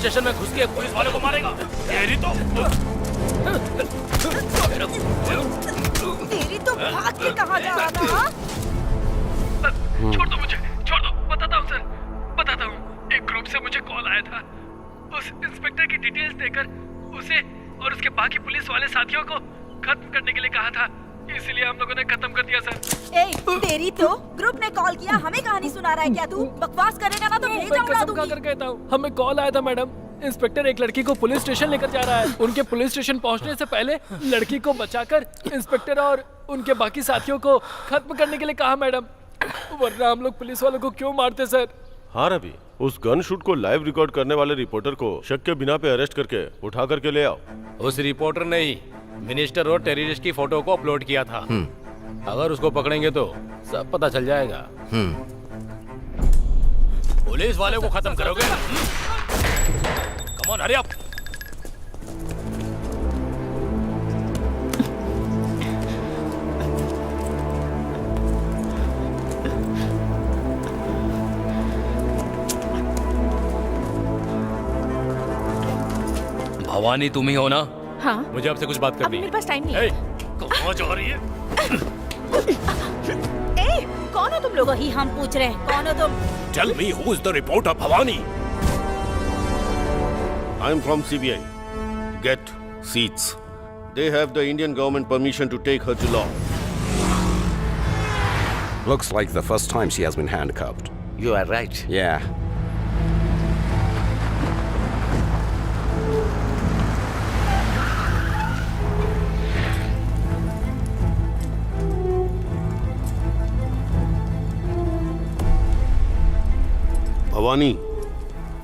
Station में घुस के पुलिस वाले को मारेगा। तेरी तो भाग के कहाँ जा रहा था? छोड़ दो मुझे, छोड़ दो। बताता हूँ सर, बताता हूँ। एक ग्रुप से मुझे कॉल आया था। उस इंस्पेक्टर की डिटेल्स देकर उसे और उसके बाकी पुलिस वाले साथियों को खत्म करने के लिए कहा था, इसलिए हम लोगों ने खत्म कर दिया सर। ए, तेरी तो ग्रुप ने कॉल किया, हमें कहानी सुना रहा है क्या तू? बकवास करेगा ना तो भेजा उड़ा दूंगी। कर कहता हूँ, हमें कॉल आया था मैडम। इंस्पेक्टर एक लड़की को पुलिस स्टेशन लेकर जा रहा है। उनके पुलिस स्टेशन पहुंचने से पहले लड़की को बचाकर इंस्पेक्टर और उनके बाकी साथियों को खत्म करने के लिए कहा मैडम, वरना हम लोग पुलिस वालों को क्यों मारते सर? हाँ रवि, उस गन शूट को लाइव रिकॉर्ड करने वाले रिपोर्टर को शक के बिना पे अरेस्ट करके उठा करके ले आओ। उस रिपोर्टर ने ही मिनिस्टर और टेररिस्ट की फोटो को अपलोड किया था। अगर उसको पकड़ेंगे तो सब पता चल जाएगा। पुलिस वाले को खत्म करोगे? Come on, hurry up. Bhavani तुम ही हो ना? हाँ। मुझे आपसे कुछ बात करनी है। मेरे पास टाइम नहीं है। कहाँ जा रही है? ए, कौन हो तुम लोग? ही हम पूछ रहे हैं, कौन हो तुम? Tell me who is the reporter, Bhavani? I'm from CBI. Get seats. They have the Indian government permission to take her to law. Looks like the first time she has been handcuffed. You are right. Yeah. Bhavani,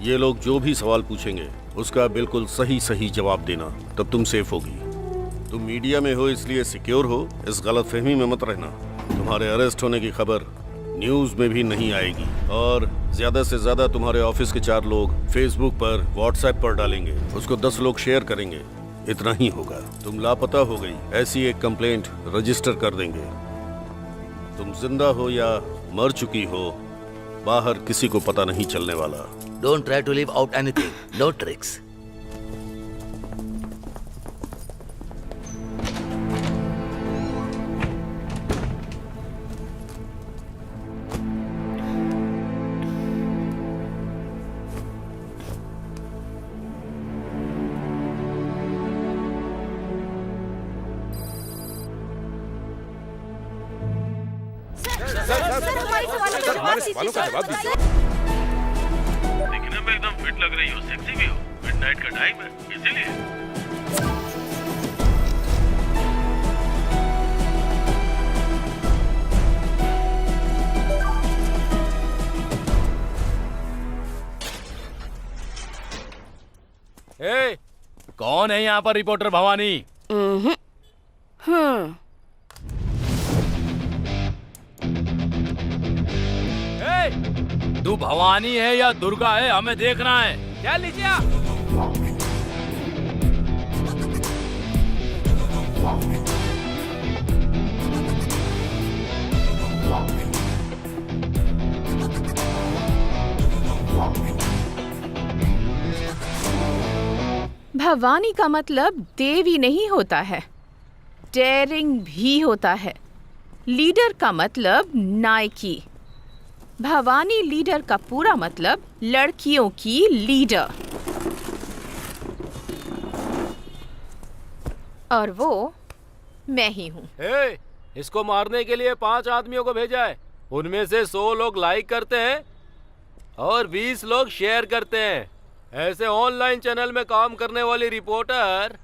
ये लोग जो भी सवाल पूछेंगे उसका बिल्कुल सही सही जवाब देना, तब तुम सेफ होगी। तुम मीडिया में हो इसलिए सिक्योर हो, इस गलतफहमी में मत रहना। तुम्हारे अरेस्ट होने की खबर न्यूज में भी नहीं आएगी और ज्यादा से ज्यादा तुम्हारे ऑफिस के 4 लोग फेसबुक पर, व्हाट्सएप पर डालेंगे, उसको 10 लोग शेयर करेंगे, इतना ही होगा। तुम लापता हो गई ऐसी एक कंप्लेंट रजिस्टर कर देंगे। तुम जिंदा हो या मर चुकी हो, बाहर किसी को पता नहीं चलने वाला। Don't try to leave out anything. No tricks. सवालों का जवाब दीजिए। दिखने में एकदम फिट लग रही हो, सेक्सी भी हो। मिडनाइट का टाइम है, इसीलिए। ए, कौन है यहाँ पर रिपोर्टर भवानी? तू भवानी है या दुर्गा है, हमें देखना है। क्या लीजिए आप? भवानी का मतलब देवी नहीं होता है, डेयरिंग भी होता है। लीडर का मतलब नायकी। भवानी लीडर का पूरा मतलब लड़कियों की लीडर। और वो मैं ही हूँ। इसको मारने के लिए 5 आदमियों को भेजा है। उनमें से 100 लोग लाइक करते हैं और 20 लोग शेयर करते हैं। ऐसे ऑनलाइन चैनल में काम करने वाली रिपोर्टर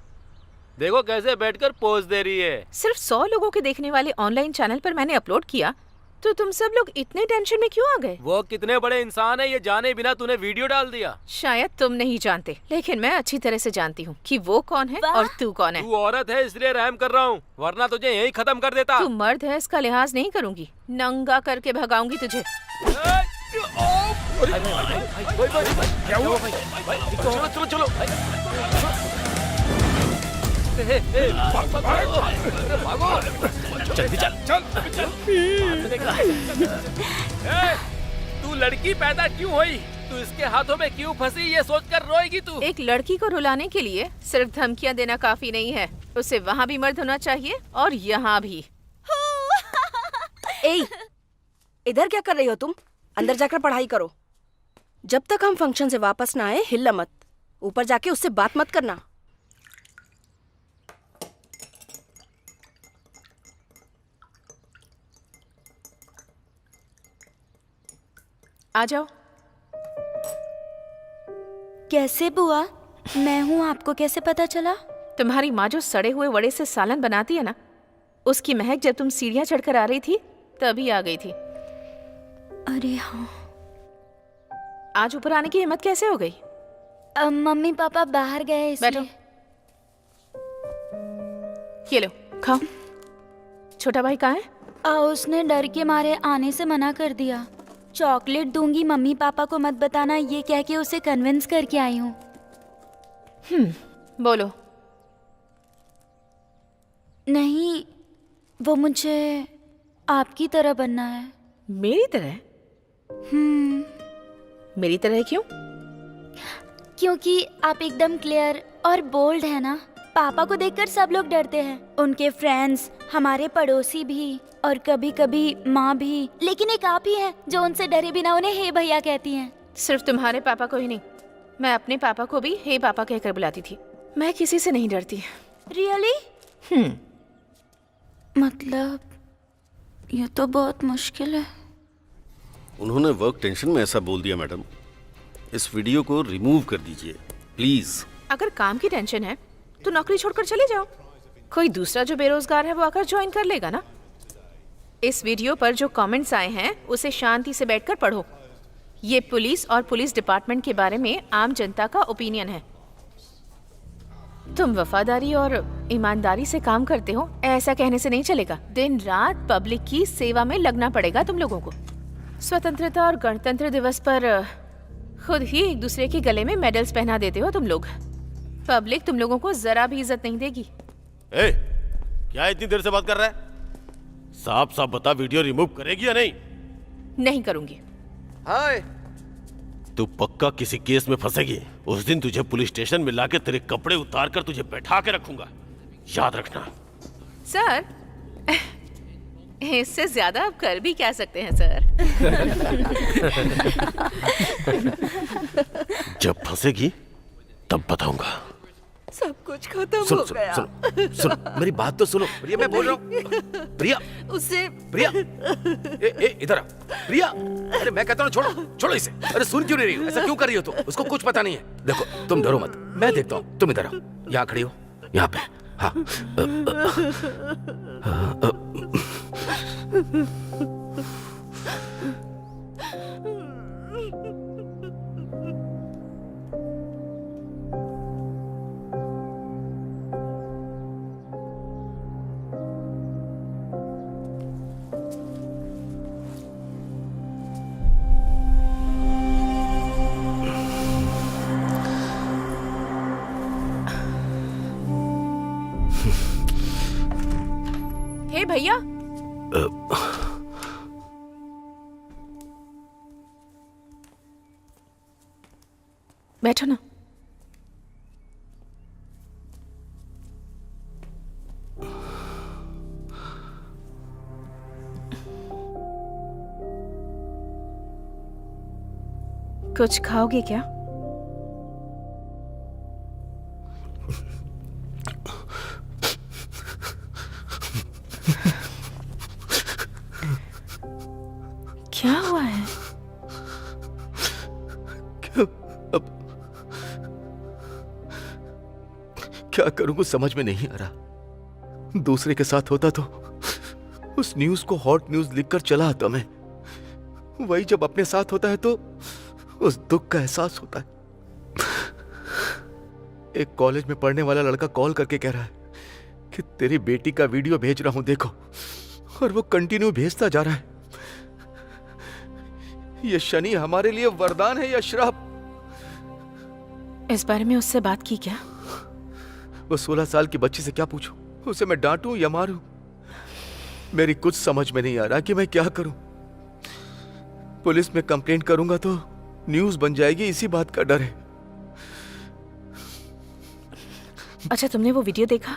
देखो कैसे बैठकर पोज दे रही है। सिर्फ 100 लोगों के देखने वाले ऑनलाइन चैनल पर मैंने अपलोड किया, तो तुम सब लोग इतने टेंशन में क्यों आ गए? वो कितने बड़े इंसान है ये जाने बिना तूने वीडियो डाल दिया। शायद तुम नहीं जानते, लेकिन मैं अच्छी तरह से जानती हूँ कि वो कौन है और तू कौन है। तू औरत है इसलिए रहम कर रहा हूँ, वरना तुझे यही खत्म कर देता। तू मर्द है इसका लिहाज नहीं करूँगी, नंगा करके भगाऊंगी तुझे। चलो चलो जल्दी चल। तू लड़की पैदा क्यों हुई? तू इसके हाथों में क्यों फंसी ये सोचकर रोएगी तू। एक लड़की को रुलाने के लिए सिर्फ धमकियां देना काफी नहीं है, उसे वहाँ भी मर्द होना चाहिए और यहाँ भी। ए, इधर क्या कर रही हो तुम? अंदर जाकर पढ़ाई करो। जब तक हम फंक्शन से वापस ना आए हिलना मत। ऊपर जाके उससे बात मत करना। आ जाओ। कैसे बुआ? मैं हूँ, आपको कैसे पता चला? तुम्हारी माँ जो सड़े हुए वड़े से सालन बनाती है ना, उसकी महक जब तुम सीढ़ियाँ चढ़कर आ रही थी तभी आ गई थी। अरे हाँ। आज ऊपर आने की हिम्मत कैसे हो गई? मम्मी पापा बाहर गए इसलिए। बैठो, ये लो खाओ। छोटा भाई कहाँ है? उसने डर के मारे आने से मना कर दिया। चॉकलेट दूंगी, मम्मी पापा को मत बताना, ये कह के उसे कन्विंस करके आई हूँ। बोलो। नहीं, वो मुझे आपकी तरह बनना है। मेरी तरह? मेरी तरह क्यों? क्योंकि आप एकदम क्लियर और बोल्ड है ना। पापा को देखकर सब लोग डरते हैं, उनके फ्रेंड्स, हमारे पड़ोसी भी और कभी कभी माँ भी। लेकिन एक आप ही हैं जो उनसे डरे बिना उन्हें हे भैया कहती हैं। सिर्फ तुम्हारे पापा को ही नहीं, मैं अपने पापा को भी हे पापा कहकर बुलाती थी। मैं किसी से नहीं डरती। रियली? मतलब ये तो बहुत मुश्किल है। उन्होंने वर्क टेंशन में ऐसा बोल दिया मैडम। इस वीडियो को रिमूव कर दीजिए प्लीज। अगर काम की टेंशन है तो नौकरी छोड़कर चले जाओ। कोई दूसरा जो बेरोजगार है वो आकर ज्वाइन कर लेगा ना। इस वीडियो पर जो कमेंट्स आए हैं उसे शांति से बैठकर पढ़ो। ये पुलिस और पुलिस डिपार्टमेंट के बारे में आम जनता का ओपिनियन है। तुम वफादारी और ईमानदारी से काम करते हो, ऐसा कहने से नहीं चलेगा। दिन रात पब्लिक की सेवा में लगना पड़ेगा तुम लोगों को। स्वतंत्रता और गणतंत्र दिवस पर खुद ही एक दूसरे के गले में मेडल्स पहना देते हो तुम लोग। पब्लिक तुम लोगों को जरा भी इज्जत नहीं देगी। ए, क्या इतनी देर से बात कर रहा है? साफ साफ बता, वीडियो रिमूव करेगी या नहीं? नहीं करूंगी। हाय, तू पक्का किसी केस में फंसेगी। उस दिन तुझे पुलिस स्टेशन में लाके तेरे कपड़े उतार कर तुझे बैठा के रखूंगा, याद रखना। सर, इससे ज्यादा आप कर भी क्या सकते हैं सर? जब फंसेगी तब बताऊंगा। सब कुछ खत्म सुनो हो सुनो गया। सुनो, मेरी बात तो सुनो। प्रिया, मैं बोल रहा हूँ। प्रिया, उसे प्रिया, इधर आ। प्रिया, अरे मैं कहता हूँ छोड़ो इसे। अरे सुन क्यों नहीं रही हो? ऐसा क्यों कर रही हो तुम? उसको कुछ पता नहीं है। देखो तुम डरो मत, मैं देखता हूँ। तुम इधर आओ, यहाँ खड़ी हो, यहाँ पे। हाँ, हे भैया, बैठो ना। कुछ खाओगे क्या? क्या हुआ है? क्या करूं कुछ समझ में नहीं आ रहा। दूसरे के साथ होता तो उस न्यूज को हॉट न्यूज लिखकर चला आता मैं। वही जब अपने साथ होता है तो उस दुख का एहसास होता है। एक कॉलेज में पढ़ने वाला लड़का कॉल करके कह रहा है कि तेरी बेटी का वीडियो भेज रहा हूं देखो, और वो कंटिन्यू भेजता जा रहा है। ये शनि हमारे लिए वरदान है या श्राप? इस बारे में उससे बात की क्या? वो 16 साल की बच्ची से क्या पूछूं? उसे मैं डांटूं या मारूं? मेरी कुछ समझ में नहीं आ रहा कि मैं क्या करूं। पुलिस में कंप्लेंट करूंगा तो न्यूज बन जाएगी, इसी बात का डर है। अच्छा, तुमने वो वीडियो देखा?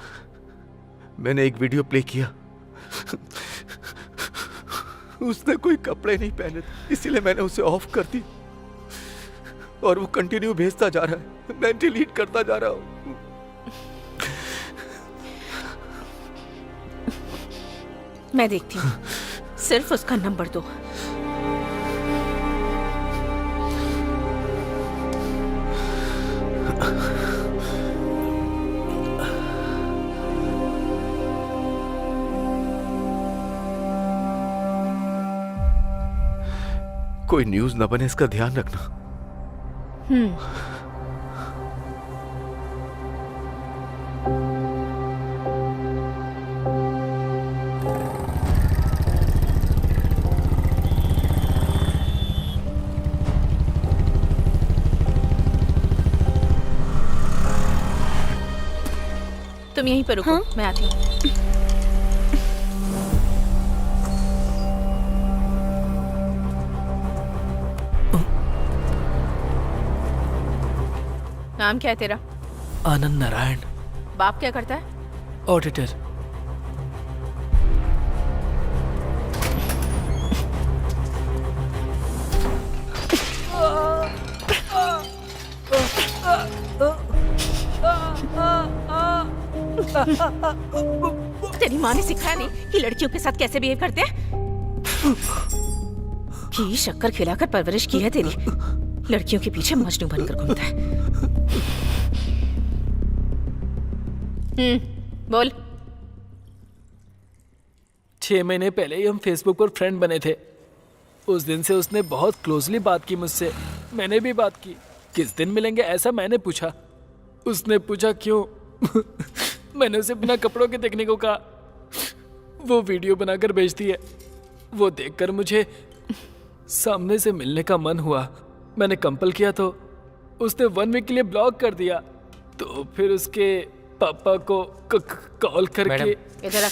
मैंने एक वीडियो प्ले किया, उसने कोई कपड़े नहीं पहने थे, इसीलिए मैंने उसे ऑफ कर दी और वो कंटिन्यू भेजता जा रहा है। मैं डिलीट करता जा रहा हूं। मैं देखती हूँ, सिर्फ उसका नंबर दो। कोई न्यूज न बने, इसका ध्यान रखना। तुम यहीं पर रुको, मैं आती हूँ। नाम क्या है तेरा? आनंद नारायण। बाप क्या करता है? ऑडिटर। तेरी माँ ने सिखाया नहीं कि लड़कियों के साथ कैसे बिहेव करते हैं? घी शक्कर खिलाकर परवरिश की है तेरी। लड़कियों के पीछे मजनू बनकर घूमता है। बोल। 6 महीने पहले ही हम फेसबुक पर फ्रेंड बने थे। उस दिन से उसने बहुत क्लोजली बात की मुझसे, मैंने भी बात की। किस दिन मिलेंगे ऐसा मैंने पूछा, उसने पूछा क्यों। मैंने उसे बिना कपड़ों के देखने को कहा। वो वीडियो बनाकर भेजती है। वो देखकर मुझे सामने से मिलने का मन हुआ। मैंने कंपल किया तो उसने 1 वीक के लिए ब्लॉक कर दिया। तो फिर उसके पापा को कॉल करके। इधर रख।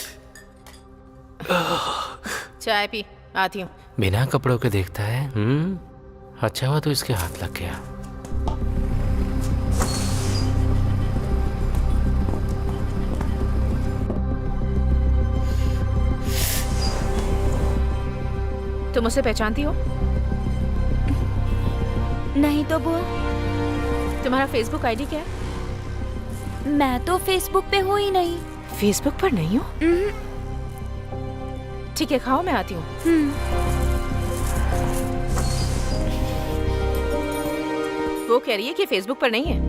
चाय पी, आती हूँ। बिना कपड़ों के देखता है। अच्छा हुआ तो इसके हाथ लग गया। तुम उसे पहचानती हो? नहीं तो बुआ। तुम्हारा फेसबुक आईडी क्या है? मैं तो फेसबुक पे हूँ ही नहीं। फेसबुक पर नहीं हो? ठीक है, खाओ, मैं आती हूँ। वो कह रही है कि फेसबुक पर नहीं है।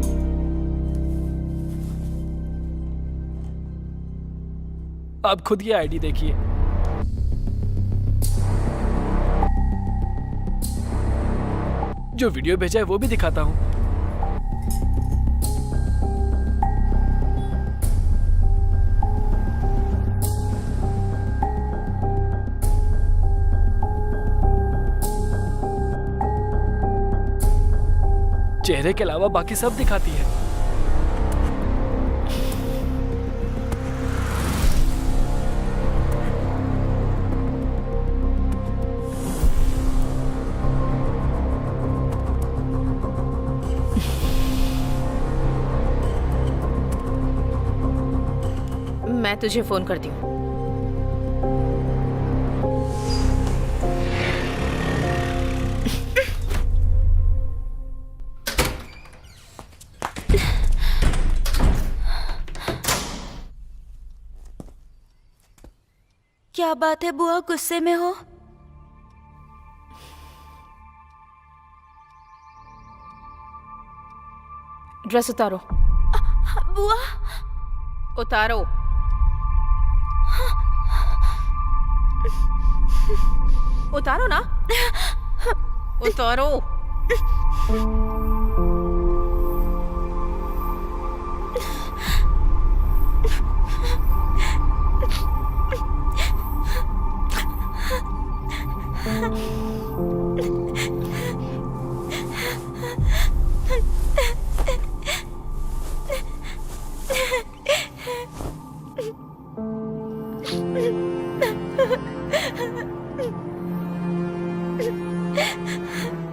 आप खुद ये आईडी देखिए। जो वीडियो भेजा है वो भी दिखाता हूँ। चेहरे के अलावा बाकी सब दिखाती है। मैं तुझे फोन करती हूँ। क्या बात है बुआ, गुस्से में हो? ड्रेस उतारो। बुआ उतारो। उतारो ना। उतारो।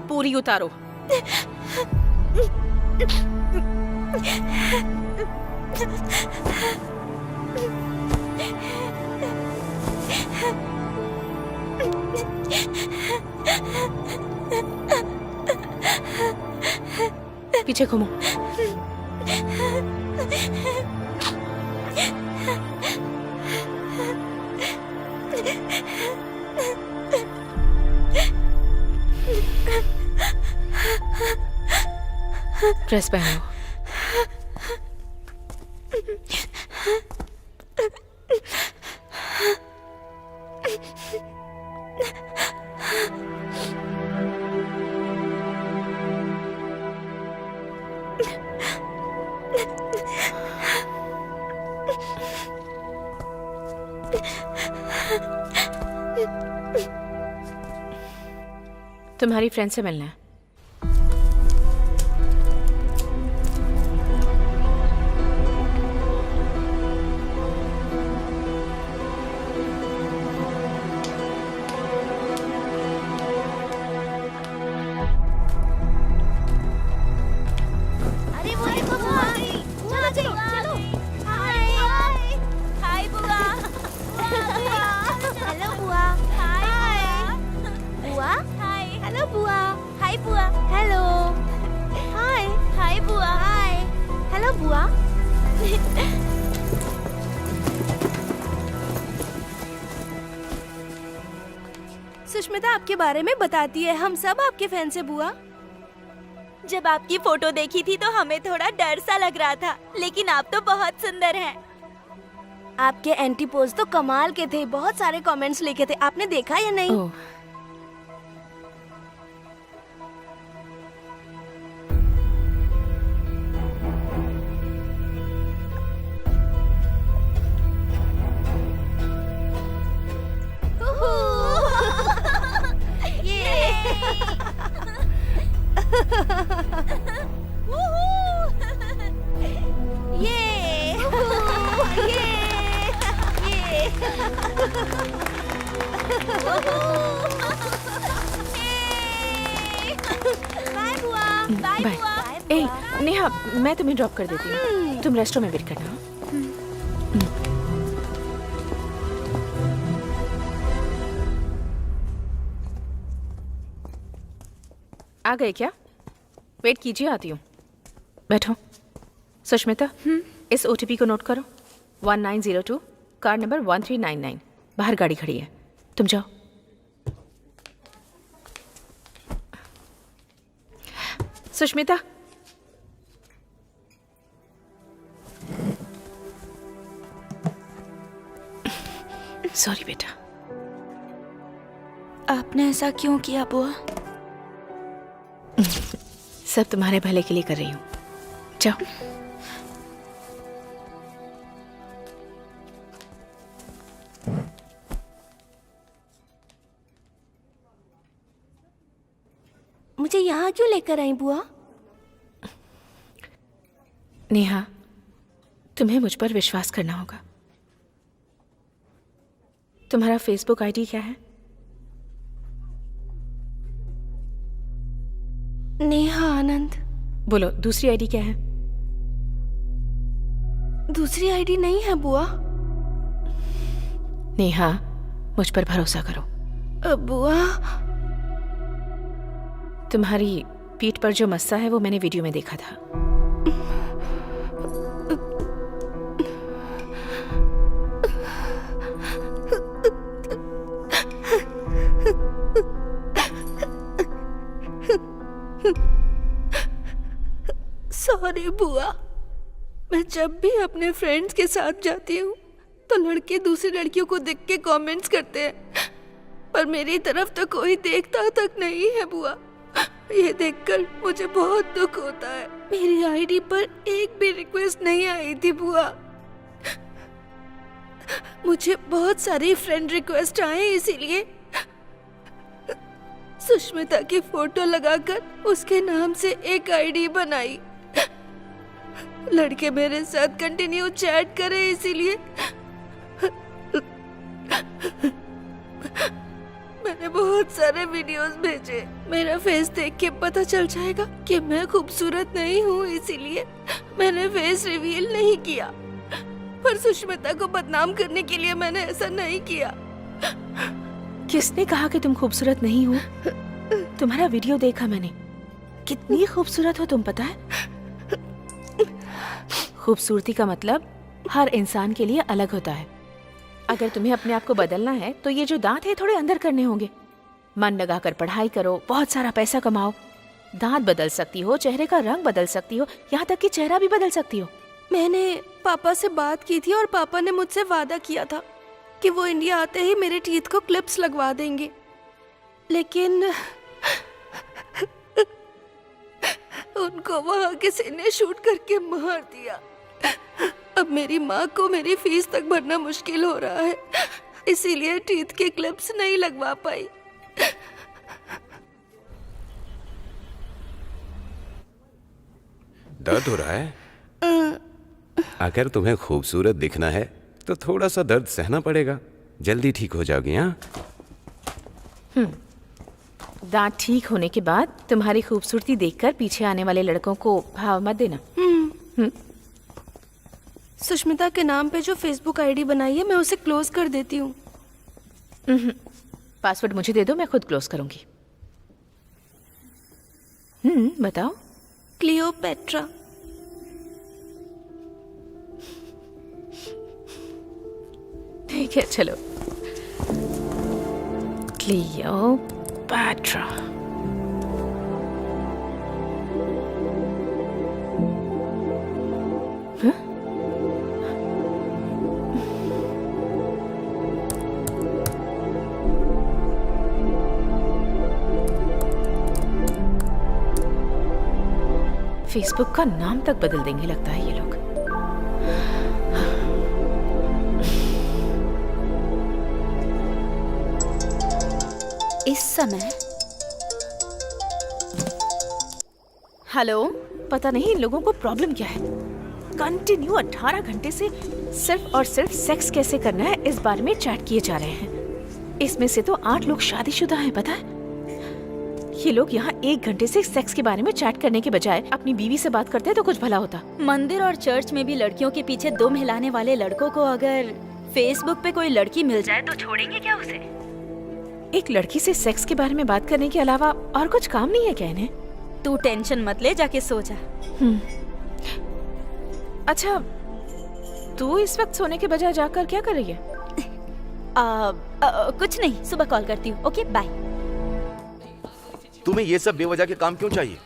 पूरी उतारो। पीछे घूमो। ड्रेस पहनो। तुम्हारी फ्रेंड से मिलना है। सुष्मिता आपके बारे में बताती है, हम सब आपके फैन से बुआ। जब आपकी फोटो देखी थी तो हमें थोड़ा डर सा लग रहा था, लेकिन आप तो बहुत सुंदर हैं। आपके एंटी पोज तो कमाल के थे, बहुत सारे कमेंट्स लिखे थे, आपने देखा या नहीं? ओह, बाय। ए नेहा, मैं तुम्हें ड्रॉप कर देती हूँ, तुम रेस्टोरेंट में वेट करना। आ गए क्या? वेट कीजिए, आती हूँ। बैठो। सुष्मिता, इस OTP को नोट करो। 1902, कार नंबर 1399। बाहर गाड़ी खड़ी है, तुम जाओ। सुष्मिता, सॉरी बेटा। आपने ऐसा क्यों किया बुआ? सब तुम्हारे भले के लिए कर रही हूँ, जाओ। मुझे यहाँ क्यों लेकर आई बुआ? नेहा, तुम्हें मुझ पर विश्वास करना होगा। तुम्हारा फेसबुक आईडी क्या है? नेहा आनंद। बोलो, दूसरी आईडी क्या है? दूसरी आईडी नहीं है बुआ। नेहा, मुझ पर भरोसा करो। बुआ, तुम्हारी पीठ पर जो मस्सा है वो मैंने वीडियो में देखा था। सॉरी बुआ, मैं जब भी अपने फ्रेंड्स के साथ जाती हूँ तो लड़के दूसरी लड़कियों को देख के कमेंट्स करते हैं, पर मेरी तरफ तो कोई देखता तक नहीं है बुआ। ये देखकर मुझे बहुत दुख होता है। मेरी आईडी पर एक भी रिक्वेस्ट नहीं आई थी बुआ। मुझे बहुत सारी फ्रेंड रिक्वेस्ट आए, इसीलिए सुष्मिता की फोटो लगाकर उसके नाम से एक आईडी बनाई। लड़के मेरे साथ कंटिन्यू चैट करे, इसीलिए मैंने बहुत सारे वीडियोस फोटोज भेजे। मेरा फेस देख के पता चल जाएगा कि मैं खूबसूरत नहीं हूँ, इसीलिए मैंने फेस रिवील नहीं किया। पर सुष्मिता को बदनाम करने के लिए मैंने ऐसा नहीं किया। किसने कहा कि तुम खूबसूरत नहीं हो? तुम्हारा वीडियो देखा मैंने, कितनी खूबसूरत हो तुम, पता है? खूबसूरती का मतलब हर इंसान के लिए अलग होता है। अगर तुम्हें अपने आप को बदलना है तो ये जो दांत है थोड़े अंदर करने होंगे। मन लगाकर पढ़ाई करो, बहुत सारा पैसा कमाओ। दांत बदल सकती हो, चेहरे का रंग बदल सकती हो, यहाँ तक कि चेहरा भी बदल सकती हो। मैंने पापा से बात की थी और पापा ने मुझसे वादा किया था कि वो इंडिया आते ही मेरे टीथ को क्लिप्स लगवा देंगे, लेकिन उनको वहाँ किसी ने शूट करके मार दिया। अब मेरी माँ को मेरी फीस तक भरना मुश्किल हो रहा है, इसीलिए टीथ के क्लिप्स नहीं लगवा पाई। दर्द हो रहा है? अगर तुम्हें खूबसूरत दिखना है तो थोड़ा सा दर्द सहना पड़ेगा, जल्दी ठीक हो जाओगी। हाँ, दांत ठीक होने के बाद तुम्हारी खूबसूरती देखकर पीछे आने वाले लड़कों को भाव मत देना। सुष्मिता के नाम पे जो फेसबुक आईडी बनाई है, मैं उसे क्लोज कर देती हूँ। पासवर्ड मुझे दे दो, मैं खुद क्लोज करूंगी। बताओ। क्लियोपेट्रा। ठीक है, चलो। क्लियोपेट्रा। फेसबुक का नाम तक बदल देंगे लगता है ये लोग। इस समय हेलो, पता नहीं इन लोगों को प्रॉब्लम क्या है। कंटिन्यू 18 घंटे से सिर्फ और सिर्फ सेक्स कैसे करना है इस बारे में चैट किए जा रहे हैं। इसमें से तो 8 लोग शादीशुदा हैं, पता है? ये लोग यहाँ 1 घंटे से सेक्स के बारे में चैट करने के बजाय अपनी बीवी से बात करते तो कुछ भला होता। मंदिर और चर्च में भी लड़कियों के पीछे दम हिलाने वाले लड़कों को अगर फेसबुक पे कोई लड़की मिल जाए तो छोड़ेंगे क्या उसे? एक लड़की से सेक्स के बारे में बात करने के अलावा और कुछ काम नहीं है क्या इन्हें? तू टेंशन मत ले, जाके सो जा। अच्छा, तू इस वक्त सोने के बजाय जाकर क्या कर रही है? कुछ नहीं, सुबह कॉल करती हूँ। Okay, bye. तुम्हें ये सब बेवजह के काम क्यों चाहिए?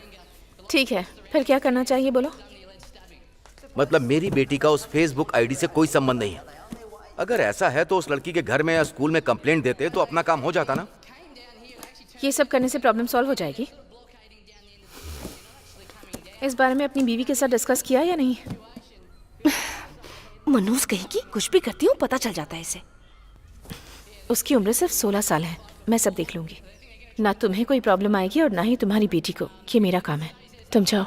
ठीक है, फिर क्या करना चाहिए बोलो? मतलब मेरी बेटी का उस फेसबुक आईडी से कोई संबंध नहीं है। अगर ऐसा है तो उस लड़की के घर में या स्कूल में कंप्लेंट देते तो अपना काम हो जाता ना। ये सब करने से प्रॉब्लम सॉल्व हो जाएगी? इस बारे में अपनी बीवी के साथ डिस्कस किया या नहीं? मनोज कहेगी कुछ भी करती हूँ पता चल जाता है इसे। उसकी उम्र सिर्फ 16 साल है, मैं सब देख लूंगी। ना तुम्हें कोई प्रॉब्लम आएगी और ना ही तुम्हारी बेटी को। ये मेरा काम है, तुम जाओ।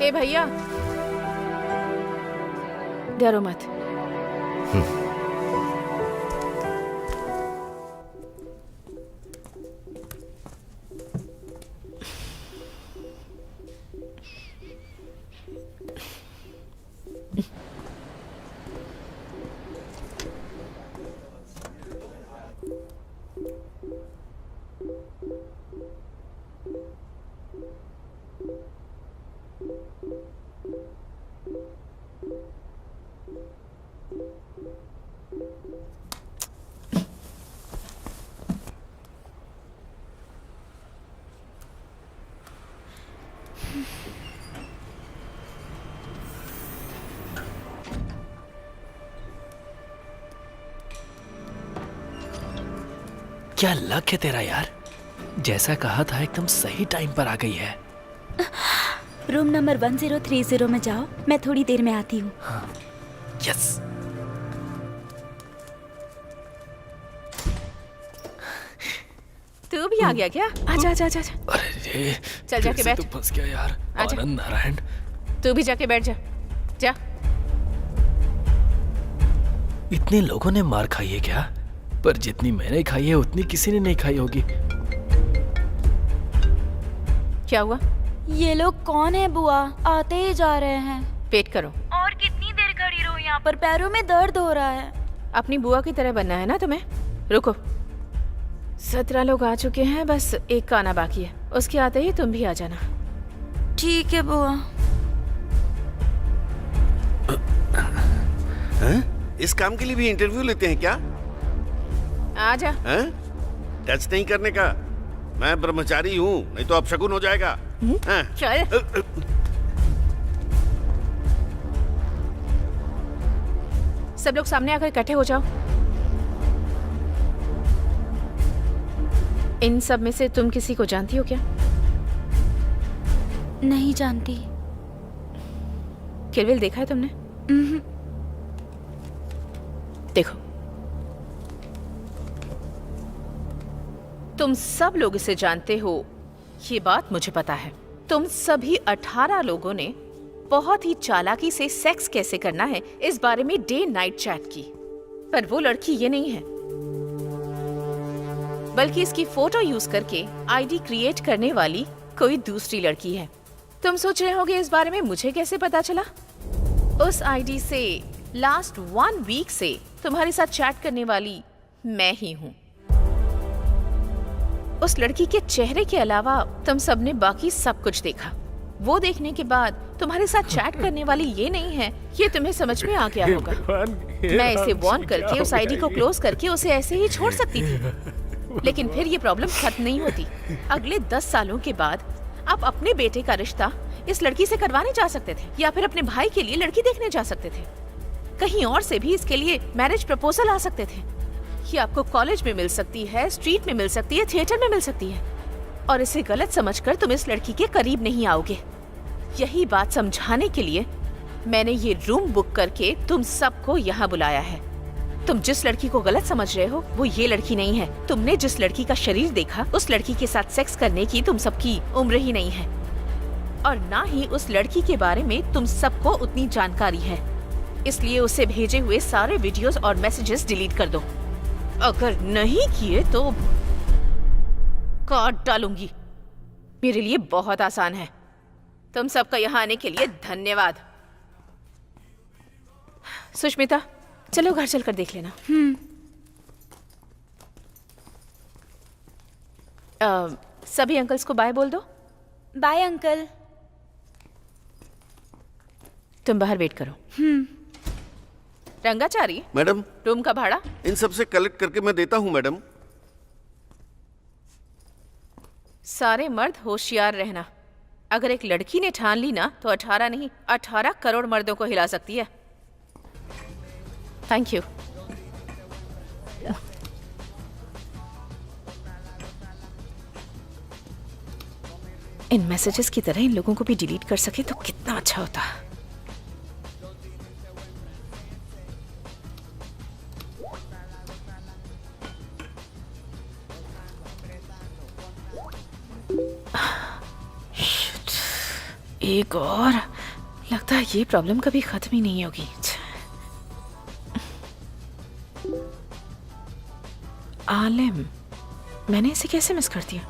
हे भैया, डरो मत। क्या लक है तेरा यार, जैसा कहा था एकदम सही टाइम पर आ गई है। रूम नंबर 1030 में जाओ, मैं थोड़ी देर में आती हूँ। यस। तू भी आ गया क्या? आजा आजा आजा। अरे चल जाके बैठ। तू फंस गया यार। आजा। आनंद नारायण। तू भी जाके बैठ जा। जा। इतने लोगों ने मार खाई है क्या? पर जितनी मैंने खाई है उतनी किसी ने नहीं खाई होगी। क्या हुआ? ये लोग कौन है बुआ? आते ही जा रहे हैं। वेट करो। और कितनी देर खड़ी रहूं यहाँ पर? पैरों में दर्द हो रहा है। अपनी बुआ की तरह बनना है ना तुम्हें? रुको, 17 लोग आ चुके हैं, बस एक का आना बाकी है। उसके आते ही तुम भी आ जाना। ठीक है बुआ। इस काम के लिए भी इंटरव्यू लेते हैं क्या? आ जा। टच नहीं करने का। मैं ब्रह्मचारी हूँ, नहीं तो अपशगुन हो जाएगा। चल। सब लोग सामने आकर इकट्ठे हो जाओ। इन सब में से तुम किसी को जानती हो क्या? नहीं जानती। किल बिल देखा है तुमने? देखो, तुम सब लोग इसे जानते हो, ये बात मुझे पता है। तुम सभी 18 लोगों ने बहुत ही चालाकी से सेक्स कैसे करना है इस बारे में डे नाइट चैट की। पर वो लड़की ये नहीं है, बल्कि इसकी फोटो यूज करके आईडी क्रिएट करने वाली कोई दूसरी लड़की है। तुम सोच रहे होगे इस बारे में मुझे कैसे पता चला? उस आईडी से लास्ट 1 वीक से तुम्हारे साथ चैट करने वाली मैं ही हूँ। उस लड़की के चेहरे के अलावा तुम सबने बाकी सब कुछ देखा। वो देखने के बाद तुम्हारे साथ चैट करने वाली ये नहीं है, ये तुम्हें समझ में आ गया होगा। मैं इसे वॉर्न करके उस आईडी को क्लोज करके उसे ऐसे ही छोड़ सकती थी, लेकिन फिर ये प्रॉब्लम खत्म नहीं होती। अगले 10 सालों के बाद आप अपने बेटे का रिश्ता इस लड़की से करवाने जा सकते थे, या फिर अपने भाई के लिए लड़की देखने जा सकते थे। कहीं और से भी इसके लिए मैरिज प्रपोजल आ सकते थे। ये आपको कॉलेज में मिल सकती है, स्ट्रीट में मिल सकती है, थिएटर में मिल सकती है, और इसे गलत समझकर तुम इस लड़की के करीब नहीं आओगे। यही बात समझाने के लिए मैंने ये रूम बुक करके तुम सबको यहाँ बुलाया है। तुम जिस लड़की को गलत समझ रहे हो वो ये लड़की नहीं है। तुमने जिस लड़की का शरीर देखा, उस लड़की के साथ सेक्स करने की तुम सबकी उम्र ही नहीं है, और ना ही उस लड़की के बारे में तुम सबको उतनी जानकारी है। इसलिए उसे भेजे हुए सारे वीडियोस और मैसेजेस डिलीट कर दो। अगर नहीं किए तो काट डालूंगी। मेरे लिए बहुत आसान है। तुम सबका यहाँ आने के लिए धन्यवाद। सुष्मिता, चलो घर चलकर देख लेना। सभी अंकल्स को बाय बोल दो। Bye uncle. तुम बाहर वेट करो। रंगाचारी, मैडम, रूम का भाड़ा इन सब से कलेक्ट करके मैं देता हूँ मैडम। सारे मर्द होशियार रहना। अगर एक लड़की ने ठान ली ना तो 18 नहीं 18 करोड़ मर्दों को हिला सकती है। Thank you. इन मैसेजेस की तरह इन लोगों को भी डिलीट कर सके तो कितना अच्छा होता। एक और, लगता है ये प्रॉब्लम कभी खत्म ही नहीं होगी। आलिम, मैंने इसे कैसे मिस कर दिया?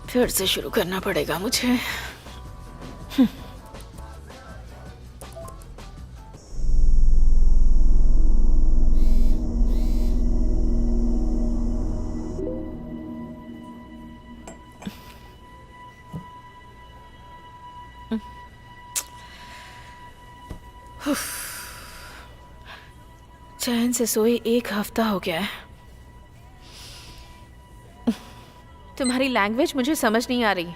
फिर से शुरू करना पड़ेगा मुझे। चैन से सोए 1 हफ्ता हो गया है। तुम्हारी लैंग्वेज मुझे समझ नहीं आ रही। मैं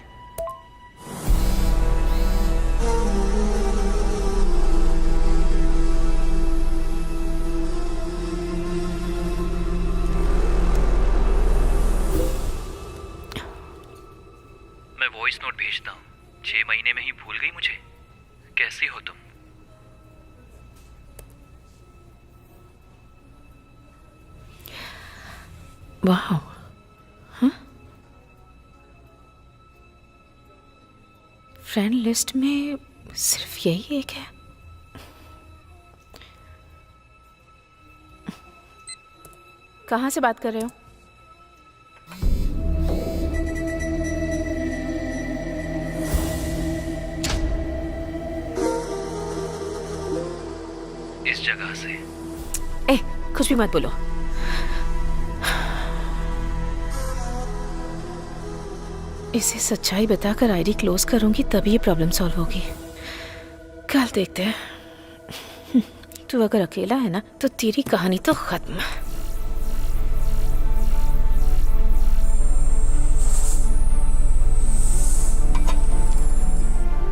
वॉइस नोट भेजता हूँ। 6 महीने में ही भूल गई मुझे? कैसी हो तुम? वाह, हाँ? फ्रेंड लिस्ट में सिर्फ यही एक है। कहाँ से बात कर रहे हो? इस जगह से। ए, कुछ भी मत बोलो। इसे सच्चाई बताकर आईडी क्लोज करूंगी तभी ये प्रॉब्लम सॉल्व होगी। कल देखते हैं। तू अगर अकेला है ना तो तेरी कहानी तो खत्म।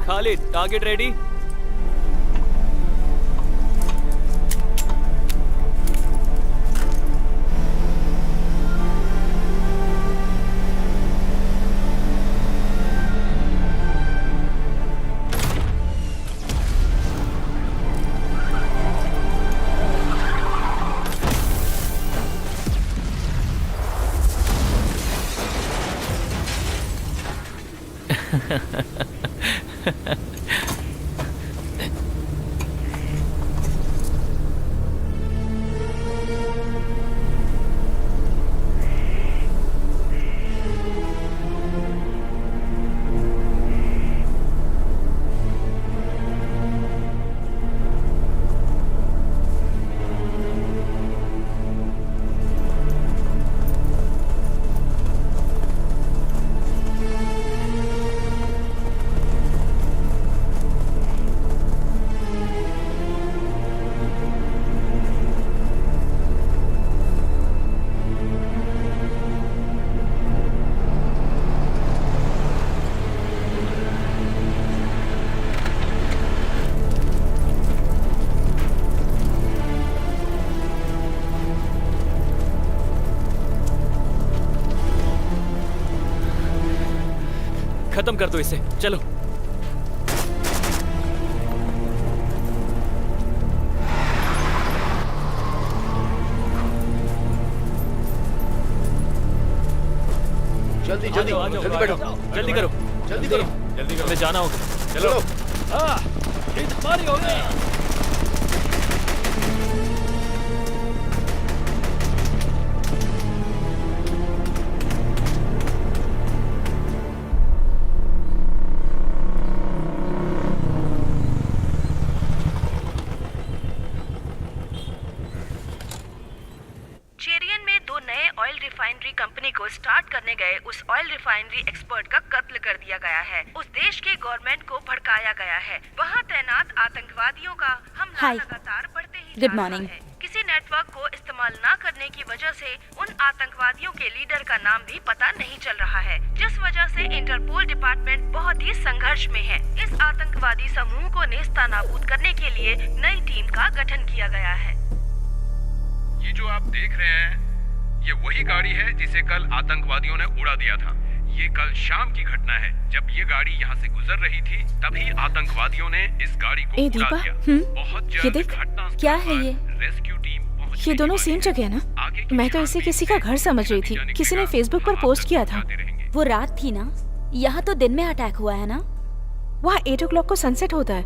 Khalid, target ready. खत्म कर दो इसे, चलो। जल्दी जल्दी जल्दी बैठो, जल्दी करो, जल्दी करो, जल्दी करो, हमें जाना होगा। चलो। ये तुम्हारी हो गई। चेरियन में 2 नए ऑयल रिफाइनरी कंपनी को स्टार्ट करने गए उस ऑयल रिफाइनरी एक्सपर्ट का कत्ल कर दिया गया है। उस देश के गवर्नमेंट को भड़काया गया है। वहाँ तैनात आतंकवादियों का हमला लगातार बढ़ते ही जा रहा है। किसी नेटवर्क को इस्तेमाल न करने की वजह से उन आतंकवादियों के लीडर का नाम भी पता नहीं चल रहा है, जिस वजह से इंटरपोल डिपार्टमेंट बहुत ही संघर्ष में है। इस आतंकवादी समूह को नेस्तनाबूद करने के लिए नई टीम का गठन किया गया है। ये जो आप देख रहे हैं ये वही गाड़ी है जिसे कल आतंकवादियों ने उड़ा दिया था। ये कल शाम की घटना है। जब ये गाड़ी यहाँ से गुजर रही थी तभी आतंकवादियों ने इस गाड़ी को उड़ा दिया। बहुत जल्द घटनास्थल क्या है ये? रेस्क्यू टीम ये दोनों सेम जगह है ना? मैं तो इसे किसी का घर समझ रही थी। किसी ने फेसबुक पर पोस्ट किया था। वो रात थी ना, यहाँ तो दिन में अटैक हुआ है ना। वहाँ 8 o'clock को सनसेट होता है।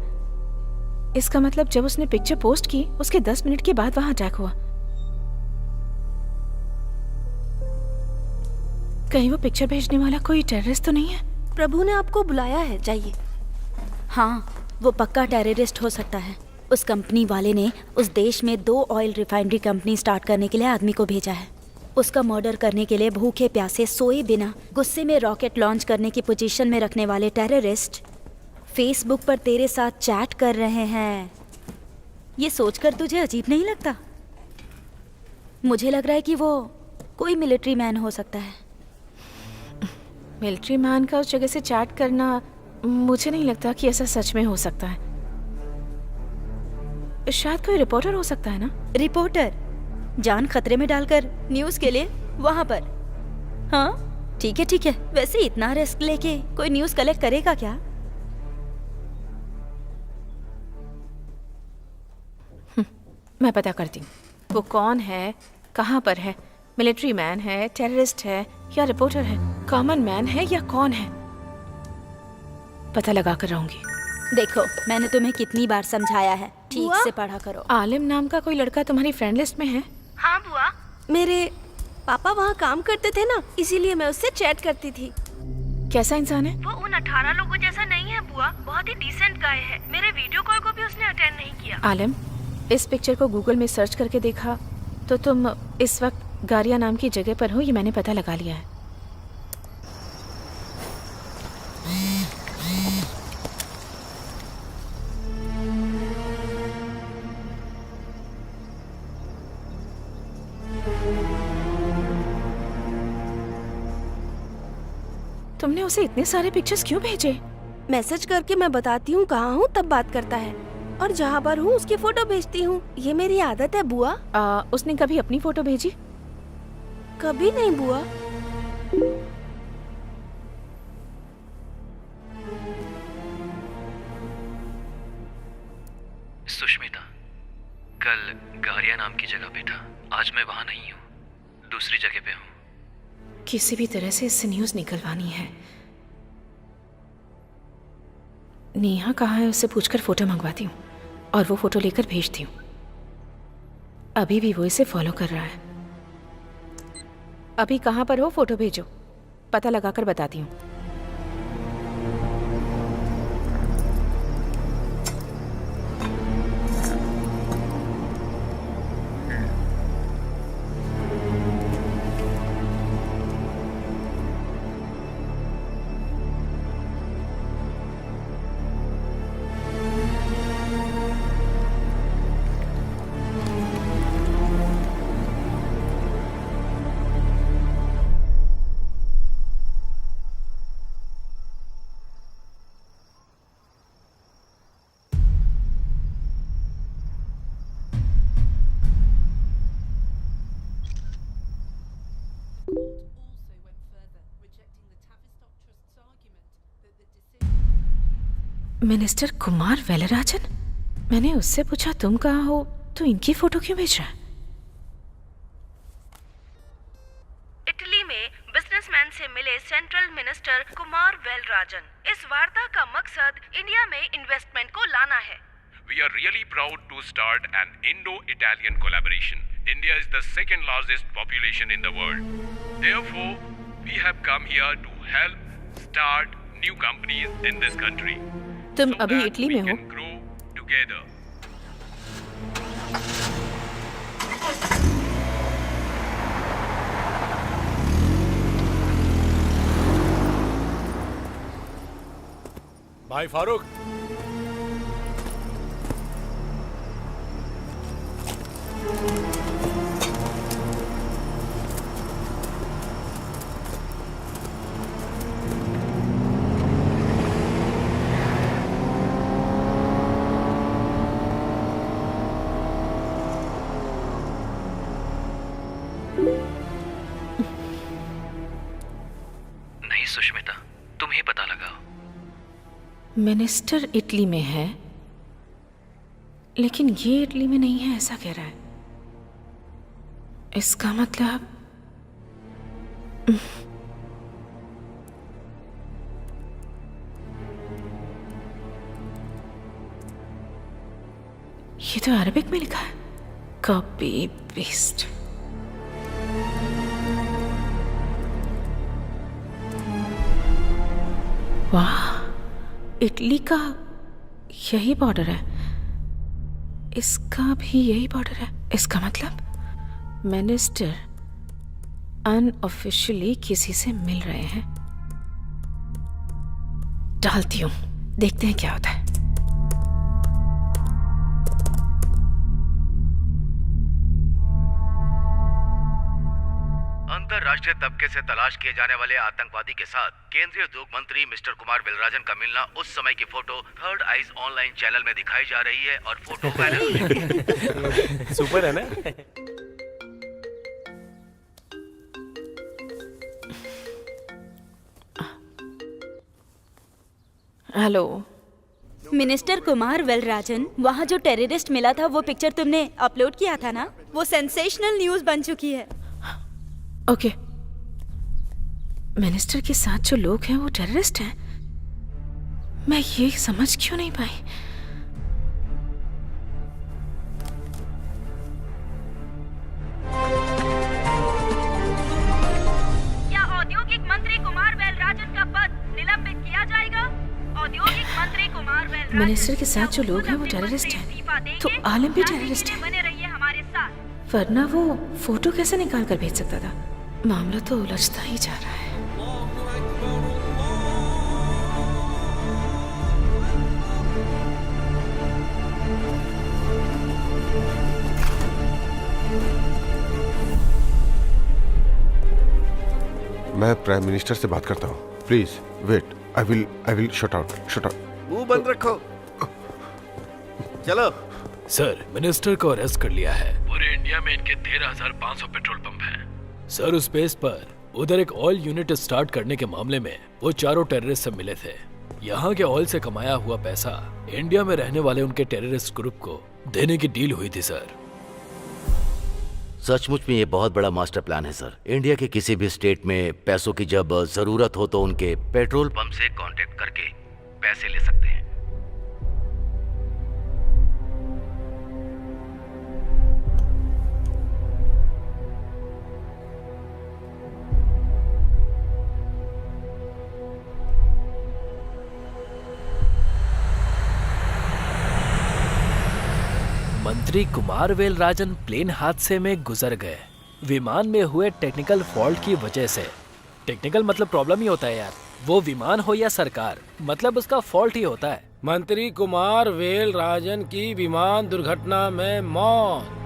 इसका मतलब जब उसने पिक्चर पोस्ट की उसके 10 मिनट के बाद वहाँ अटैक हुआ। कहीं वो पिक्चर भेजने वाला कोई टेररिस्ट तो नहीं है? प्रभु ने आपको बुलाया है, जाइए। हाँ, वो पक्का टेररिस्ट हो सकता है। उस कंपनी वाले ने उस देश में 2 ऑयल रिफाइनरी कंपनी स्टार्ट करने के लिए आदमी को भेजा है। उसका मर्डर करने के लिए भूखे प्यासे सोए बिना गुस्से में रॉकेट लॉन्च करने की पोजीशन में रखने वाले टेररिस्ट फेसबुक पर तेरे साथ चैट कर रहे हैं। ये सोचकर तुझे अजीब नहीं लगता? मुझे लग रहा है कि वो कोई मिलिट्री मैन हो सकता है। मिलिट्री मैन का उस जगह से चैट करना, मुझे नहीं लगता कि ऐसा सच में हो सकता है। शायद कोई रिपोर्टर हो सकता है ना? रिपोर्टर जान खतरे में डालकर न्यूज के लिए वहां पर? हाँ ठीक है ठीक है। वैसे इतना रिस्क लेके कोई न्यूज कलेक्ट करेगा क्या? मैं पता करती हूँ वो कौन है, कहाँ पर है, मिलिट्री मैन है, टेररिस्ट है या रिपोर्टर है, कॉमन मैन है या कौन है। पता लगा कर रहूंगी। देखो मैंने तुम्हें कितनी बार समझाया है, ठीक से पढ़ा करो। आलिम नाम का कोई लड़का तुम्हारी फ्रेंड लिस्ट में है? हाँ बुआ, मेरे पापा वहाँ काम करते थे ना, इसीलिए मैं उससे चैट करती थी। कैसा इंसान है? वो उन 18 लोगों जैसा नहीं है बुआ, बहुत ही डिसेंट गाय है। मेरे वीडियो कॉल को भी उसने अटेंड नहीं किया। आलम, इस पिक्चर को गूगल में सर्च करके देखा तो तुम इस वक्त गारिया नाम की जगह पर हो, ये मैंने पता लगा लिया है। तुमने उसे इतने सारे पिक्चर्स क्यों भेजे? मैसेज करके मैं बताती हूँ कहाँ हूँ, तब बात करता है, और जहाँ पर हूँ उसकी फोटो भेजती हूँ। ये मेरी आदत है बुआ। उसने कभी अपनी फोटो भेजी? कभी नहीं बुआ। सुष्मिता, कल गारिया नाम की जगह पे था, आज मैं वहाँ नहीं हूँ, दूसरी जगह पे हूँ। किसी भी तरह से इससे न्यूज़ निकलवानी है। नेहा कहाँ है उससे पूछकर फोटो मंगवाती हूँ और वो फोटो लेकर भेजती हूँ। अभी भी वो इसे फॉलो कर रहा है। अभी कहाँ पर हो, फोटो भेजो, पता लगाकर बताती हूँ। मिनिस्टर कुमार वेलराजन? मैंने उससे पूछा तुम कहाँ हो तो इनकी फोटो क्यों भेज रहा है? इटली में बिजनेसमैन से मिले सेंट्रल मिनिस्टर कुमार वेलराजन। इस वार्ता का मकसद इंडिया में इन्वेस्टमेंट को लाना है। We are really proud to start an Indo-Italian collaboration. India is the second largest population in the world. Therefore, we have come here to help start new companies in this country. तुम so अभी that Italy we में हो? can grow together. भाई फारूक, नहीं सुष्मिता, तुम ही पता लगाओ। Minister Italy में है लेकिन ये इटली में नहीं है, ऐसा कह रहा है। इसका मतलब ये तो अरबिक में लिखा है, कॉपी पेस्ट। वाह, इटली का यही बॉर्डर है, इसका भी यही बॉर्डर है। इसका मतलब मिनिस्टर अनऑफिशियली किसी से मिल रहे हैं। डालती हूं, देखते हैं क्या होता है। अंतरराष्ट्रीय तबके से तलाश किए जाने वाले आतंकवादी के साथ केंद्रीय उद्योग मंत्री मिस्टर कुमार वेलराजन का मिलना, उस समय की photo third eyes online channel में दिखाई जा रही है और फोटो वायरल हो रही है। सुपर है ना? हेलो मिनिस्टर कुमार वेलराजन, वहाँ जो टेररिस्ट मिला था वो पिक्चर तुमने अपलोड किया था ना, वो सेंसेशनल न्यूज़ बन चुकी है। ओके, मिनिस्टर के साथ जो लोग हैं वो टेररिस्ट हैं? मैं ये समझ क्यों नहीं पाई? मिनिस्टर के साथ जो लोग हैं वो टेररिस्ट हैं, तो आलम भी टेररिस्ट है, वरना वो फोटो कैसे निकाल कर भेज सकता था? मामला तो उलझता ही जा रहा है। मैं प्राइम मिनिस्टर से बात करता हूँ। Please wait, I will shut out. मुंह बंद रखो। चलो। सर, मिनिस्टर को अरेस्ट कर लिया है। पूरे इंडिया में इनके 13,500 पेट्रोल पंप हैं। सर, उस बेस पर उधर एक ऑयल यूनिट स्टार्ट करने के मामले में वो चारों टेररिस्ट से मिले थे। यहाँ के ऑयल से कमाया हुआ पैसा इंडिया में रहने वाले उनके टेररिस्ट ग्रुप को देने की डील हुई थी सर। सचमुच में ये बहुत बड़ा मास्टर प्लान है सर। इंडिया के किसी भी स्टेट में पैसों की जब जरूरत हो तो उनके पेट्रोल पंप से कांटेक्ट करके पैसे ले सकते हैं। मंत्री कुमार वेलराजन प्लेन हादसे में गुजर गए। विमान में हुए टेक्निकल फॉल्ट की वजह से। टेक्निकल मतलब प्रॉब्लम ही होता है यार, वो विमान हो या सरकार, मतलब उसका फॉल्ट ही होता है। मंत्री कुमार वेलराजन की विमान दुर्घटना में मौत।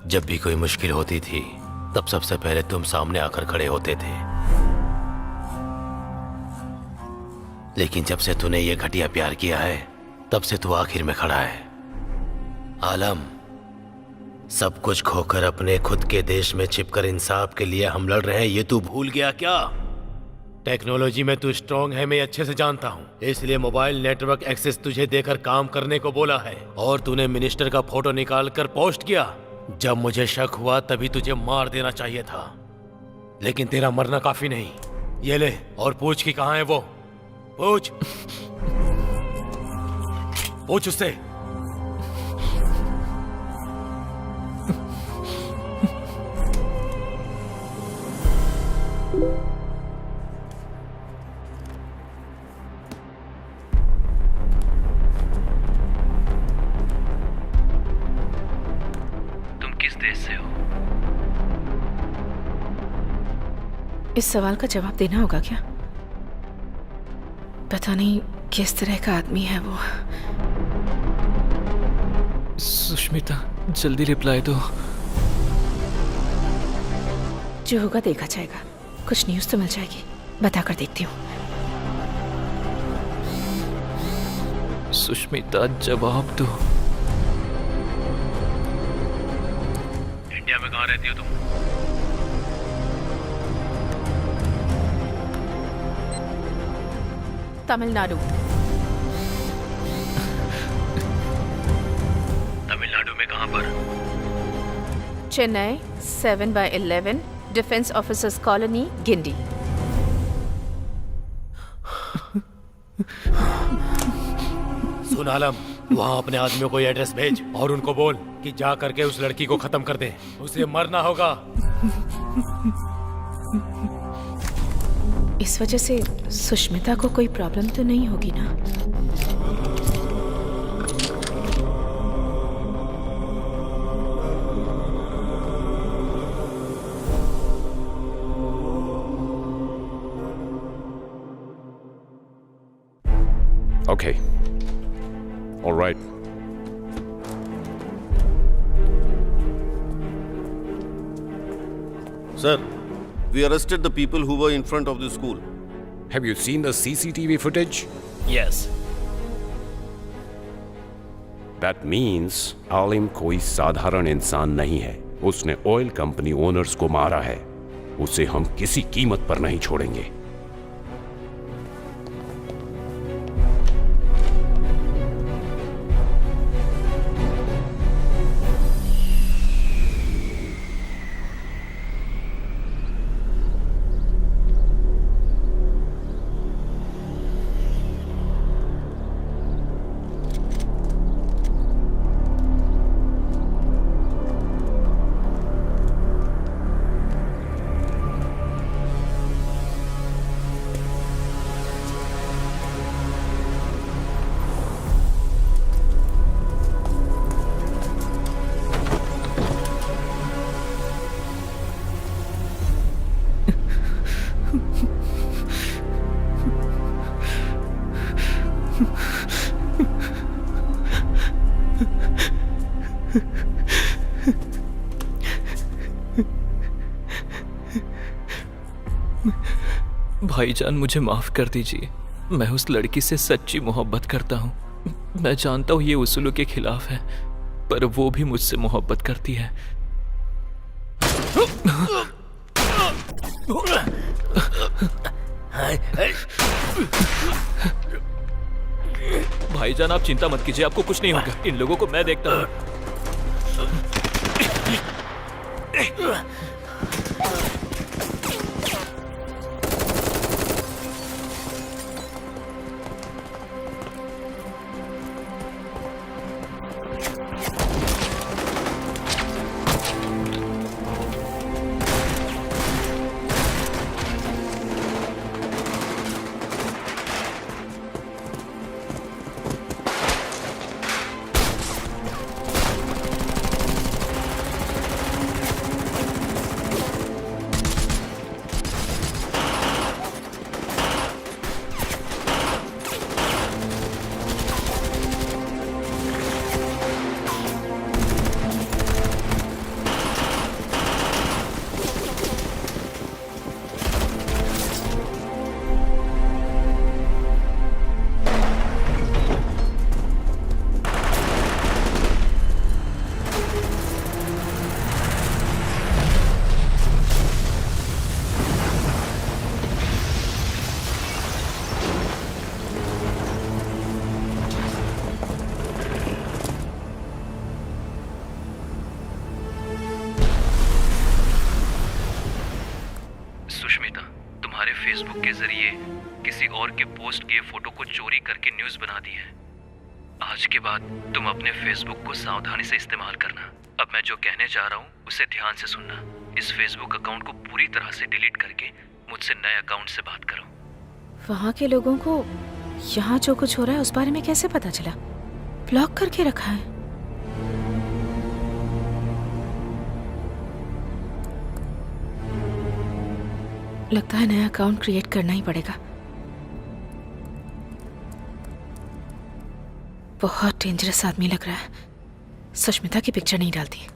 जब भी कोई मुश्किल होती थी तब सबसे पहले तुम सामने आकर खड़े होते थे, लेकिन जब से तूने ये घटिया प्यार किया है तब से तू आखिर में खड़ा है। आलम, सब कुछ खोकर अपने खुद के देश में छिपकर इंसाफ के लिए हम लड़ रहे हैं, ये तू भूल गया क्या? टेक्नोलॉजी में तू स्ट्रांग है, मैं अच्छे से जानता हूँ, इसलिए मोबाइल नेटवर्क एक्सेस तुझे देकर काम करने को बोला है। और तूने मिनिस्टर का फोटो निकाल कर पोस्ट किया। जब मुझे शक हुआ तभी तुझे मार देना चाहिए था, लेकिन तेरा मरना काफी नहीं। ये ले और पूछ कि कहाँ है वो। पूछ पूछ उससे। इस सवाल का जवाब देना होगा क्या? पता नहीं किस तरह का आदमी है वो। सुष्मिता, जल्दी रिप्लाई दो। जो होगा देखा जाएगा, कुछ न्यूज़ तो मिल जाएगी, बताकर देखती हूँ। सुष्मिता, जवाब दो। इंडिया में कहाँ रहती हो तुम? तमिलनाडु। तमिलनाडु में कहाँ पर? Chennai 7/11 defence officers colony, Guindy. सुन आलम, वहाँ अपने आदमियों को ये एड्रेस भेज और उनको बोल कि जा करके उस लड़की को खत्म कर दे, उसे मरना होगा। इस वजह से सुष्मिता को कोई प्रॉब्लम तो नहीं होगी ना? Okay. All right. Sir, we arrested the people who were in front of the school. Have you seen the CCTV footage? Yes. That means आलिम कोई साधारण इंसान नहीं है। उसने ऑयल कंपनी ओनर्स को मारा है। उसे हम किसी कीमत पर नहीं छोड़ेंगे। भाईजान, मुझे माफ कर दीजिए। मैं उस लड़की से सच्ची मोहब्बत करता हूँ। मैं जानता हूँ ये उसूलों के खिलाफ है, पर वो भी मुझसे मोहब्बत करती है। भाईजान, आप चिंता मत कीजिए, आपको कुछ नहीं होगा। इन लोगों को मैं देखता हूँ। सुष्मिता, तुम्हारे फेसबुक के जरिए किसी और के पोस्ट किए फोटो को चोरी करके न्यूज बना दी है। आज के बाद तुम अपने फेसबुक को सावधानी से इस्तेमाल करना। अब मैं जो कहने जा रहा हूँ उसे ध्यान से सुनना। इस फेसबुक अकाउंट को पूरी तरह से डिलीट करके मुझसे नए अकाउंट से बात करो। वहाँ के लोगों को यहाँ जो कुछ हो रहा है उस बारे में कैसे पता चला? ब्लॉक करके रखा है। लगता है नया अकाउंट क्रिएट करना ही पड़ेगा। बहुत डेंजरस आदमी लग रहा है। सुष्मिता की पिक्चर नहीं डालती।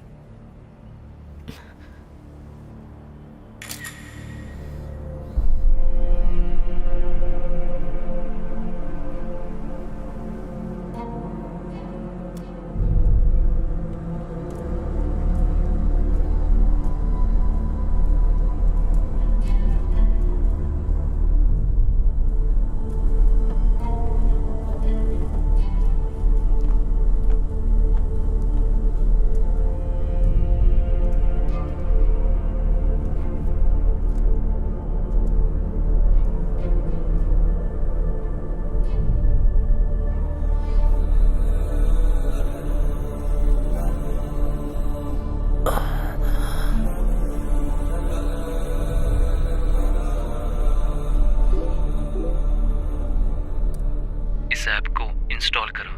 इस ऐप को इंस्टॉल करो।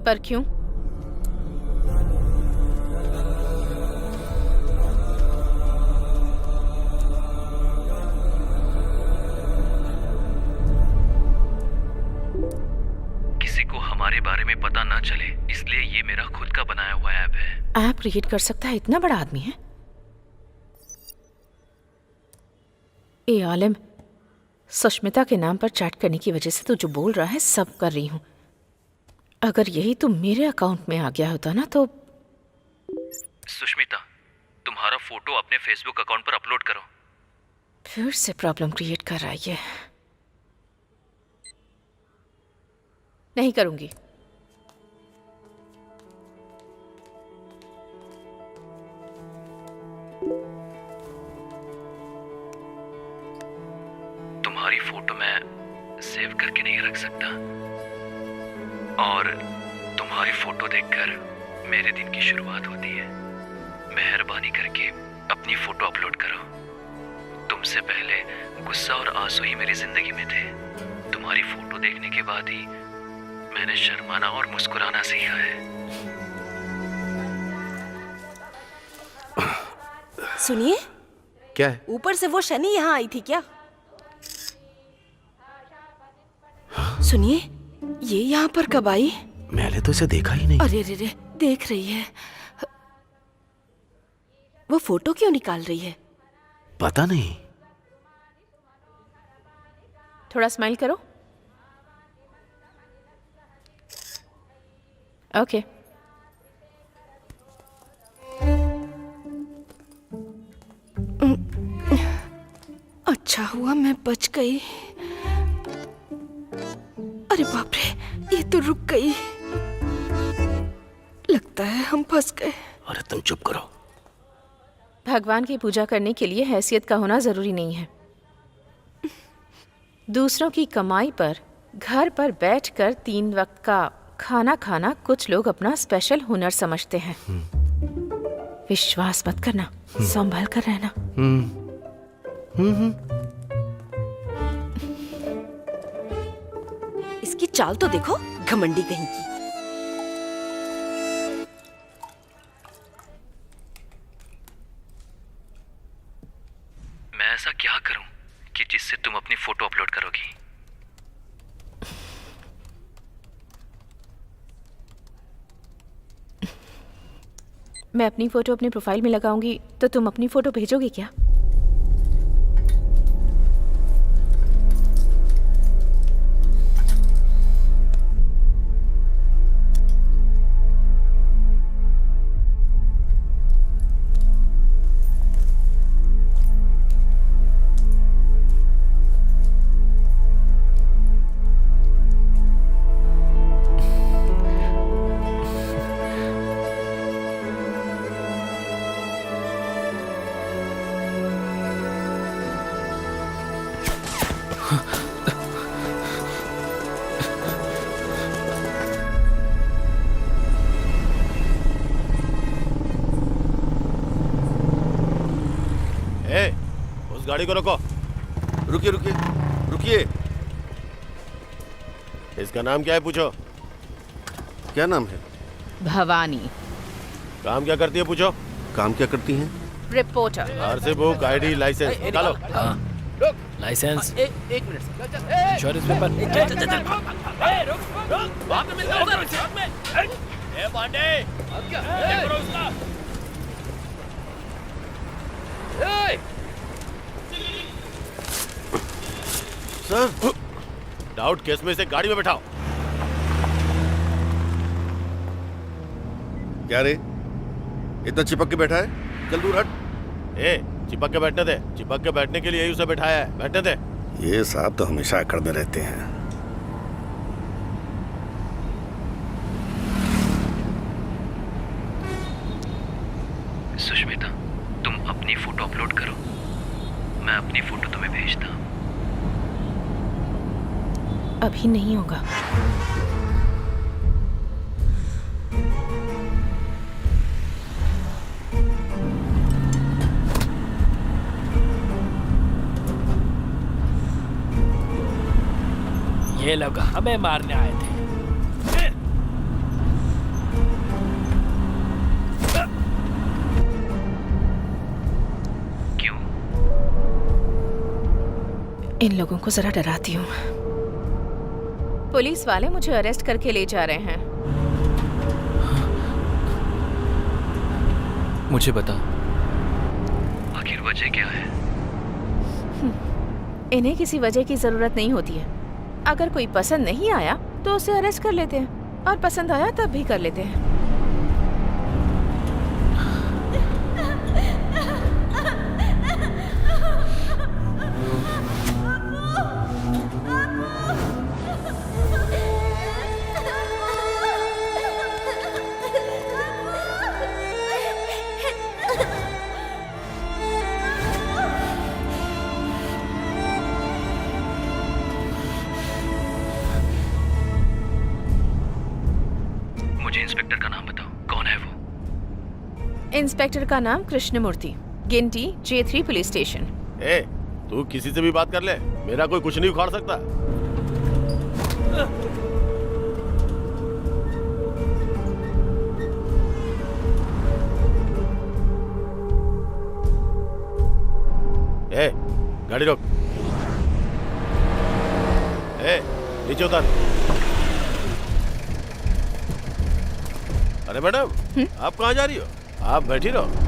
पर क्यों? किसी को हमारे बारे में पता ना चले, इसलिए ये मेरा खुद का बनाया हुआ ऐप है। ऐप क्रिएट कर सकता है? इतना बड़ा आदमी है? ए आलिम, सुष्मिता के नाम पर चैट करने की वजह से तू जो बोल रहा है सब कर रही हूं। अगर यही तो मेरे अकाउंट में आ गया होता ना तो। सुष्मिता, तुम्हारा फोटो अपने फेसबुक अकाउंट पर अपलोड करो। फिर से प्रॉब्लम क्रिएट कर रहा है ये। नहीं करूंगी। तुम्हारी फोटो मैं सेव करके नहीं रख सकता, और तुम्हारी फोटो देखकर मेरे दिन की शुरुआत होती है। मेहरबानी करके अपनी फोटो अपलोड करो। तुमसे पहले गुस्सा और आंसू ही मेरी जिंदगी में थे। तुम्हारी फोटो देखने के बाद ही मैंने शर्माना और मुस्कुराना सीखा है। सुनिए, क्या है? ऊपर से वो शनि यहाँ आई थी क्या? सुनिए, ये यहाँ पर कब आई? मैंने तो इसे देखा ही नहीं। अरे रे रे, देख रही है। वो फोटो क्यों निकाल रही है? पता नहीं। थोड़ा स्माइल करो। ओके। अच्छा हुआ मैं बच गई। अरे बाप रे, ये तो रुक गई। लगता है हम फंस गए। अरे तुम चुप करो। भगवान की पूजा करने के लिए हैसियत का होना जरूरी नहीं है। दूसरों की कमाई पर घर पर बैठकर 3 वक्त का खाना खाना कुछ लोग अपना स्पेशल हुनर समझते हैं। विश्वास मत करना, संभल कर रहना। इसकी चाल तो देखो, घमंडी कहीं की। मैं ऐसा क्या करूं कि जिससे तुम अपनी फोटो अपलोड करोगी? मैं अपनी फोटो अपने प्रोफाइल में लगाऊंगी तो तुम अपनी फोटो भेजोगे क्या? उस गाड़ी को रोको। रुकिए रुकिए रुकिए। इसका नाम क्या है पूछो। क्या नाम है? भवानी। काम क्या करती है पूछो। काम क्या करती हैं? Reporter. RC book, ID, licence निकालो। लाइसेंस, एक minute, insurance paper. Sir, doubt case में इसे गाड़ी में बैठाओ। क्या रे, इतना चिपक के बैठा है? चल दूर हट। ए, चिपक के बैठने दे। चिपक के बैठने के लिए ही उसे बैठाया है, बैठने दे। ये साहब तो हमेशा अकड़ने रहते हैं। सुष्मिता, तुम अपनी फोटो अपलोड करो, मैं अपनी फोटो तुम्हें भेजता हूँ। अभी नहीं होगा। ये लोग हमें मारने आए थे। क्यों? इन लोगों को जरा डराती हूँ। पुलिस वाले मुझे अरेस्ट करके ले जा रहे हैं। मुझे बता, आखिर वजह क्या है? इन्हें किसी वजह की जरूरत नहीं होती है। अगर कोई पसंद नहीं आया तो उसे अरेस्ट कर लेते हैं, और पसंद आया तब भी कर लेते हैं। इंस्पेक्टर का नाम कृष्णमूर्ति, गिनती J3 पुलिस स्टेशन। ए, तू किसी से भी बात कर ले, मेरा कोई कुछ नहीं उखाड़ सकता। ए, गाड़ी रोक। ए, नीचे उतर। अरे मैडम, आप कहाँ जा रही हो? आप बैठी रहो।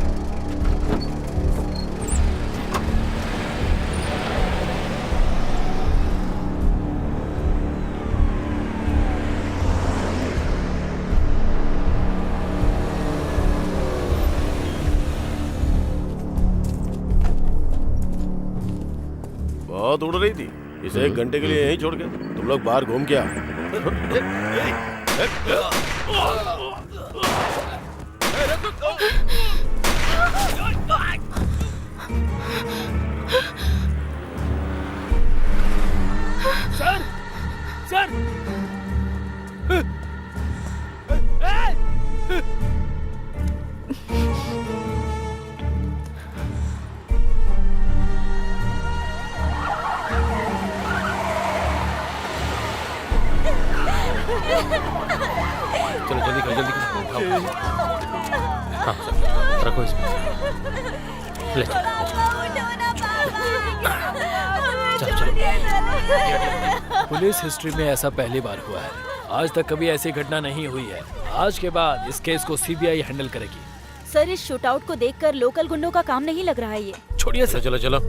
बहुत उड़ रही थी, इसे 1 घंटे के लिए यहीं छोड़ के तुम लोग बाहर घूम के आओ। सर, सर, चलो जल्दी करो, जल्दी करो। हाँ, रखो इसमें। ले चलो, चलो। पुलिस हिस्ट्री में ऐसा पहली बार हुआ है। आज तक कभी ऐसी घटना नहीं हुई है। आज के बाद इस केस को सीबीआई हैंडल करेगी। सर, इस शूटआउट को देखकर लोकल गुंडों का काम नहीं लग रहा है ये। छोड़िए सर। चलो, चलो।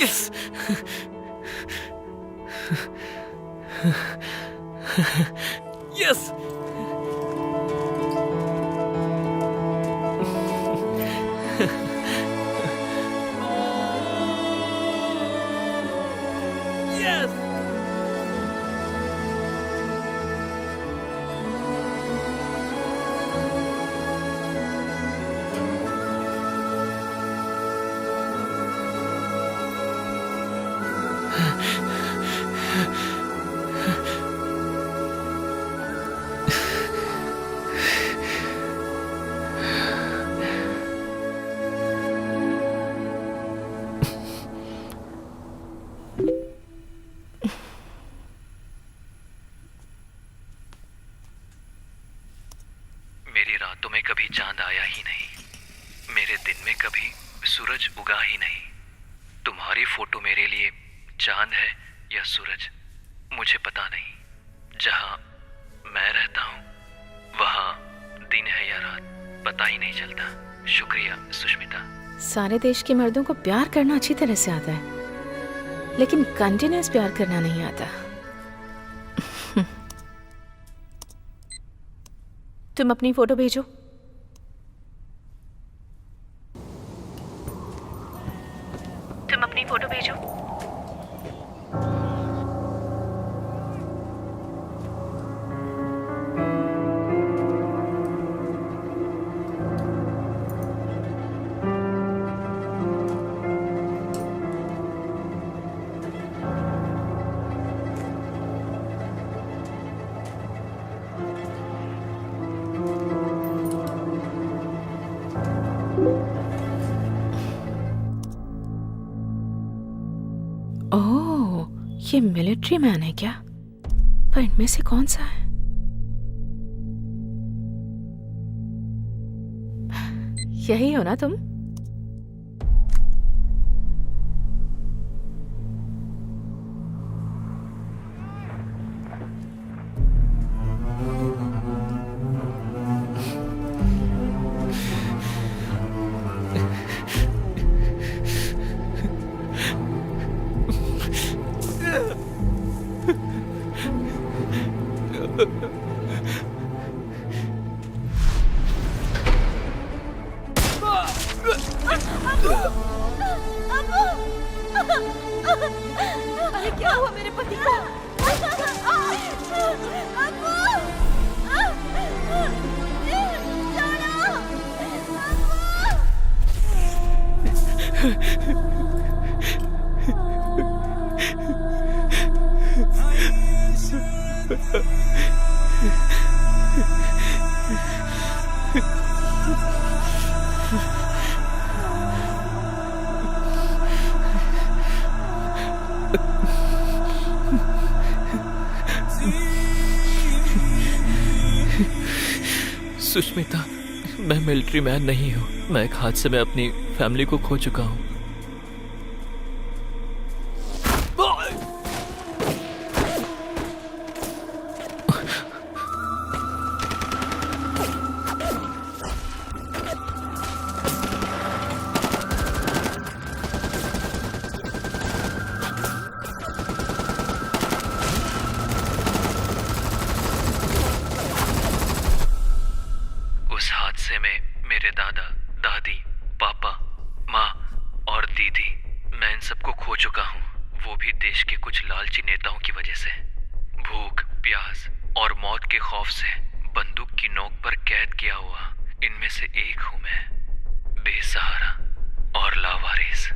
Yes. Yes. Yes. मेरी रातों में कभी चांद आया ही नहीं, मेरे दिन में कभी सूरज उगा ही नहीं। तुम्हारी फोटो मेरे लिए चांद है या सूरज मुझे पता नहीं। जहां मैं रहता हूं वहां दिन है या रात पता ही नहीं चलता। शुक्रिया सुष्मिता। सारे देश के मर्दों को प्यार करना अच्छी तरह से आता है, लेकिन कंटिन्यूअस प्यार करना नहीं आता। तुम अपनी फोटो भेजो। तुम अपनी फोटो भेजो। ओह, ये मिलिट्री मैन है क्या? पर इनमें से कौन सा है? यही हो ना तुम? अरे क्या हुआ मेरे पति को? सुष्मिता, मैं मिलिट्री मैन नहीं हूँ। मैं एक हादसे में अपनी फैमिली को खो चुका हूँ। उस हादसे में मेरे दादा, दादी, पापा, माँ और दीदी, मैं इन सबको खो चुका हूँ। वो भी देश के कुछ लालची नेताओं की वजह से। भूख, प्यास और मौत के खौफ से बंदूक की नोक पर कैद किया हुआ इनमें से एक हूँ मैं, बेसहारा और लावारिस।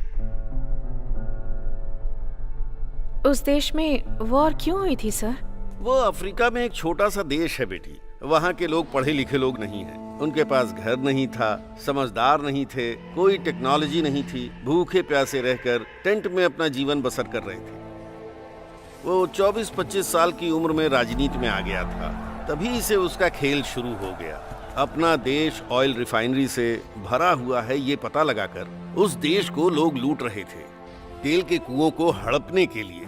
उस देश में वॉर क्यों हुई थी सर? वो अफ्रीका में एक छोटा सा देश है बेटी। वहाँ के लोग पढ़े लिखे लोग नहीं हैं। उनके पास घर नहीं था, समझदार नहीं थे, कोई टेक्नोलॉजी नहीं थी। भूखे प्यासे रहकर टेंट में अपना जीवन बसर कर रहे थे। वो 24-25 साल की उम्र में राजनीति में आ गया था। तभी से उसका खेल शुरू हो गया। अपना देश ऑयल रिफाइनरी से भरा हुआ है ये पता लगाकर उस देश को लोग लूट रहे थे। तेल के कुओं को हड़पने के लिए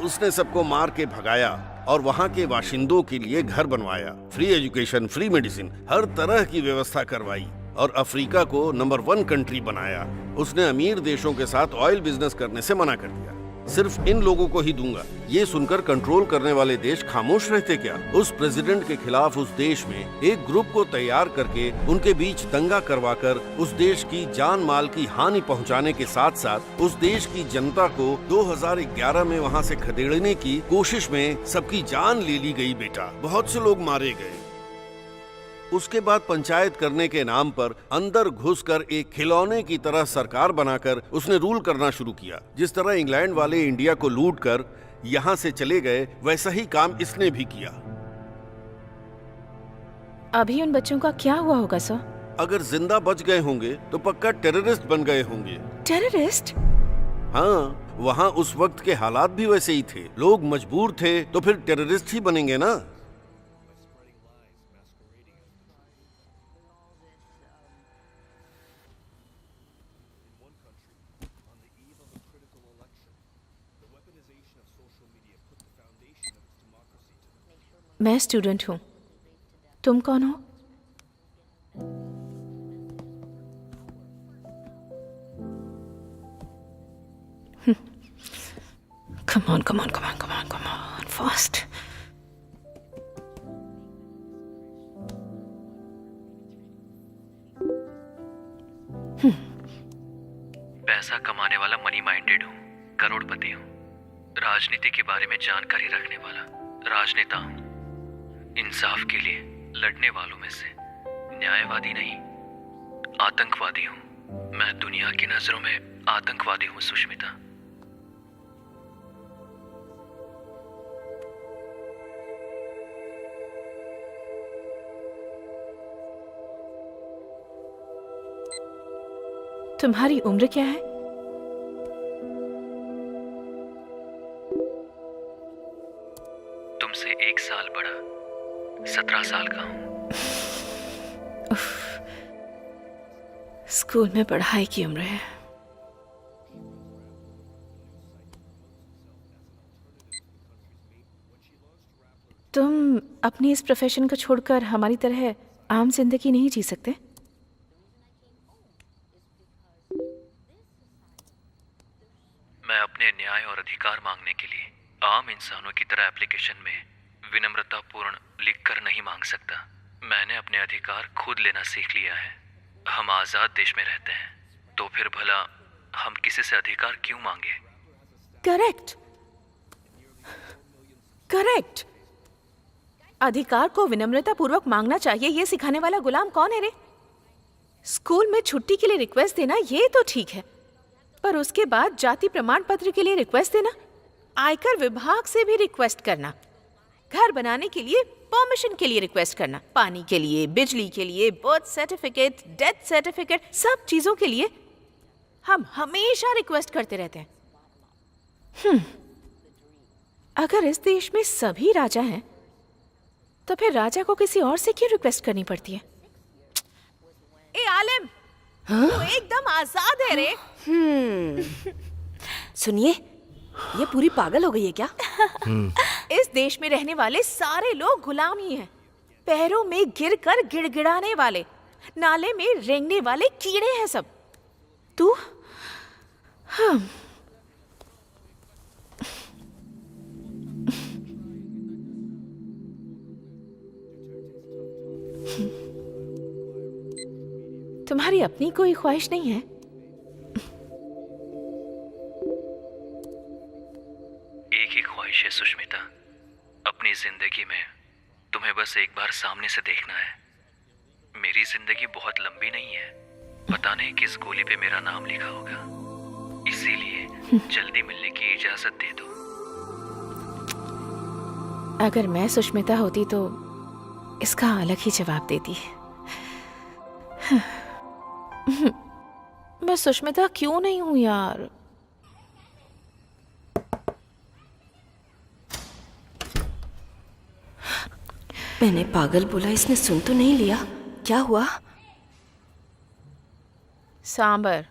उसने सबको मार के भगाया और वहाँ के बाशिंदों के लिए घर बनवाया। फ्री एजुकेशन, फ्री मेडिसिन, हर तरह की व्यवस्था करवाई और अफ्रीका को नंबर 1 कंट्री बनाया। उसने अमीर देशों के साथ ऑयल बिजनेस करने से मना कर दिया। सिर्फ इन लोगों को ही दूंगा। ये सुनकर कंट्रोल करने वाले देश खामोश रहते क्या? उस प्रेसिडेंट के खिलाफ उस देश में एक ग्रुप को तैयार करके उनके बीच दंगा करवाकर उस देश की जान माल की हानि पहुंचाने के साथ साथ उस देश की जनता को 2011 में वहां से खदेड़ने की कोशिश में सबकी जान ले ली गई बेटा। बहुत से लोग मारे गए। उसके बाद पंचायत करने के नाम पर अंदर घुसकर एक खिलौने की तरह सरकार बनाकर उसने रूल करना शुरू किया। जिस तरह इंग्लैंड वाले इंडिया को लूटकर यहाँ से चले गए, वैसा ही काम इसने भी किया। अभी उन बच्चों का क्या हुआ होगा सर? अगर जिंदा बच गए होंगे तो पक्का टेररिस्ट बन गए होंगे। टेररिस्ट? हाँ, वहाँ उस वक्त के हालात भी वैसे ही थे। लोग मजबूर थे तो फिर टेररिस्ट ही बनेंगे ना। मैं स्टूडेंट हूँ। तुम कौन हो? Come on, come on, come on, come on, come on, fast. पैसा कमाने वाला मनी माइंडेड हूँ, करोड़पति हूँ, राजनीति के बारे में जानकारी रखने वाला राजनेता हूँ, इंसाफ के लिए लड़ने वालों में से न्यायवादी नहीं, आतंकवादी हूँ। मैं दुनिया की नजरों में आतंकवादी हूँ सुष्मिता। तुम्हारी उम्र क्या है? तुमसे 1 साल बड़ा, 17 साल का हूँ। स्कूल में पढ़ाई की उम्र है। तुम अपनी इस प्रोफेशन को छोड़कर हमारी तरह आम जिंदगी नहीं जी सकते? मैं अपने न्याय और अधिकार मांगने के लिए आम इंसानों की तरह एप्लीकेशन में विनम्रतापूर्ण लिखकर नहीं मांग सकता। मैंने अपने अधिकार खुद लेना सीख लिया है। हम आज़ाद देश में रहते हैं, तो फिर भला हम किसी से अधिकार क्यों मांगे? Correct, correct. अधिकार को विनम्रता पूर्वक मांगना चाहिए, ये सिखाने वाला गुलाम कौन है रे? स्कूल में छुट्टी के लिए रिक्वेस्ट देना ये तो ठीक है, पर उसके बाद जाति प्रमाण पत्र के लिए रिक्वेस्ट देना, आयकर विभाग से भी रिक्वेस्ट करना, घर बनाने के लिए परमिशन के लिए रिक्वेस्ट करना, पानी के लिए, बिजली के लिए, बर्थ सर्टिफिकेट, डेथ सर्टिफिकेट, सब चीजों के लिए हम हमेशा रिक्वेस्ट करते रहते हैं। अगर इस देश में सभी राजा हैं तो फिर राजा को किसी और से क्यों रिक्वेस्ट करनी पड़ती है? ए आलिम, तू एकदम आजाद है रे। सुनिए, ये पूरी पागल हो गई है क्या? इस देश में रहने वाले सारे लोग गुलाम ही हैं, पैरों में गिरकर गिड़गिड़ाने वाले, नाले में रेंगने वाले कीड़े हैं सब। तू तुम्हारी अपनी कोई ख्वाहिश नहीं है? एक ही ख्वाहिश है सुष्मिता, अपनी जिंदगी में तुम्हें बस एक बार सामने से देखना है। मेरी जिंदगी बहुत लंबी नहीं है, पता नहीं किस गोली पे मेरा नाम लिखा होगा, इसीलिए जल्दी मिलने की इजाजत दे दो। अगर मैं सुष्मिता होती तो इसका अलग ही जवाब देती। मैं सुष्मिता क्यों नहीं हूं यार? मैंने पागल बोला, इसने सुन तो नहीं लिया। क्या हुआ? सांबर।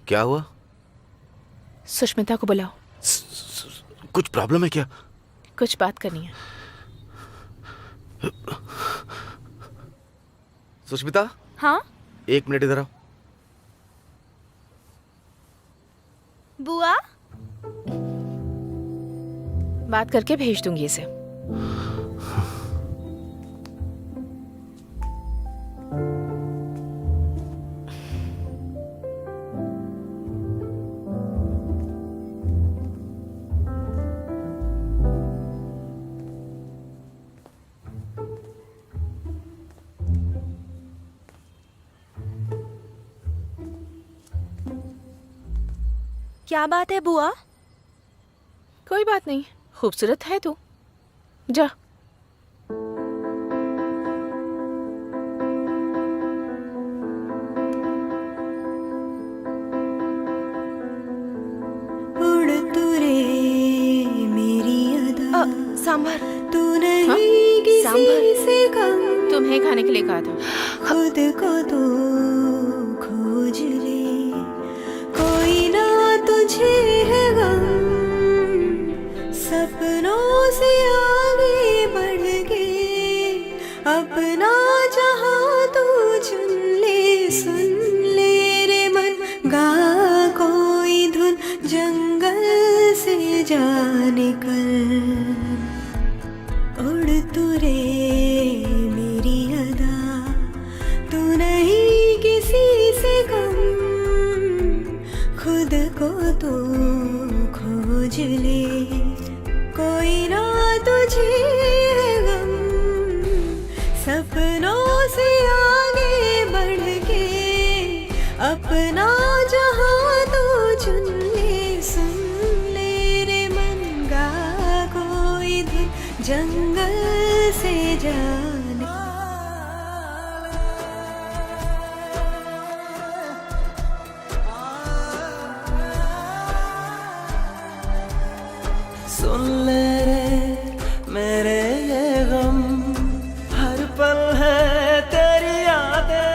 क्या हुआ? सुष्मिता को बुलाओ। कुछ प्रॉब्लम है क्या? कुछ बात करनी है। सुष्मिता। हाँ? 1 मिनट इधर आओ। बुआ? बात करके भेज दूंगी इसे। क्या बात है बुआ? कोई बात नहीं, खूबसूरत है तू। जा। उड़ तू रे मेरी अदा, सांभर। तू नहीं किसी से कम, तुम्हें खाने के लिए कहा था। खुद को तो खोज ले, कोई ना तुझे है गम, सपनों से आगे बढ़ के अपना जहां तू चुन ले। सुन ले रे मन, गा कोई धुन, जंगल से जा निकल। उड़ तू रे मेरी अदा, तू नहीं किसी से कम, खुद को तो खोज ले, कोई ना तुझे है गम, सपनों से आगे बढ़ के अपना जहां तू चुन ले। सुन ले रे मन, गा कोई धुन, जंगल से जाने। सुन ले रे मेरे ये गम, हर पल है तेरी यादें।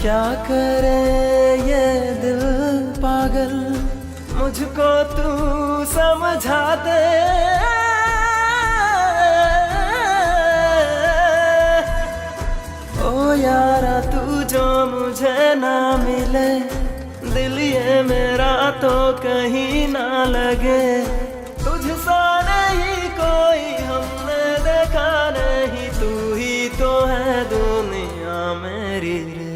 क्या करे ये दिल पागल, मुझको तू समझा दे। ओ यारा तू जो मुझे ना मिले, दिल मेरा तो कहीं ना लगे, तुझसा नहीं कोई हमने देखा नहीं, तू ही तो है दुनिया मेरी रे।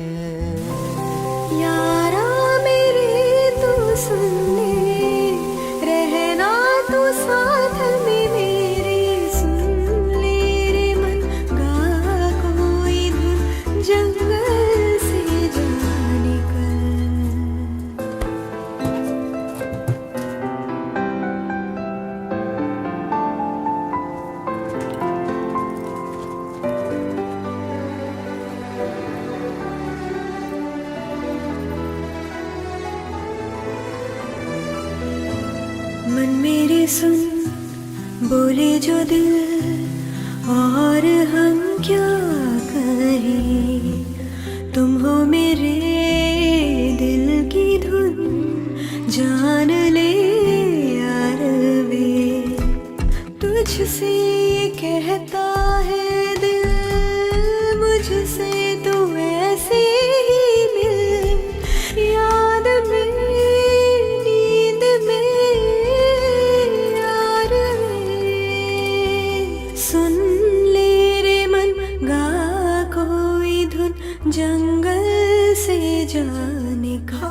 यारा मेरे तू सुन ले, रहना तू साथ में मेरे, सुन ले रे मन गा कोई धुन जंगल से जा निकल। मन मेरे सुन बोले जो दिल, और हम क्या कहें, तुम हो मेरे दिल की धुन, जान ले यार वे, तुझसे कहता है दिल, मुझसे तू ऐसे ही मिल, याद में नींद में यार वे, सुन ले रे मन गा कोई धुन जंगल से जाने का।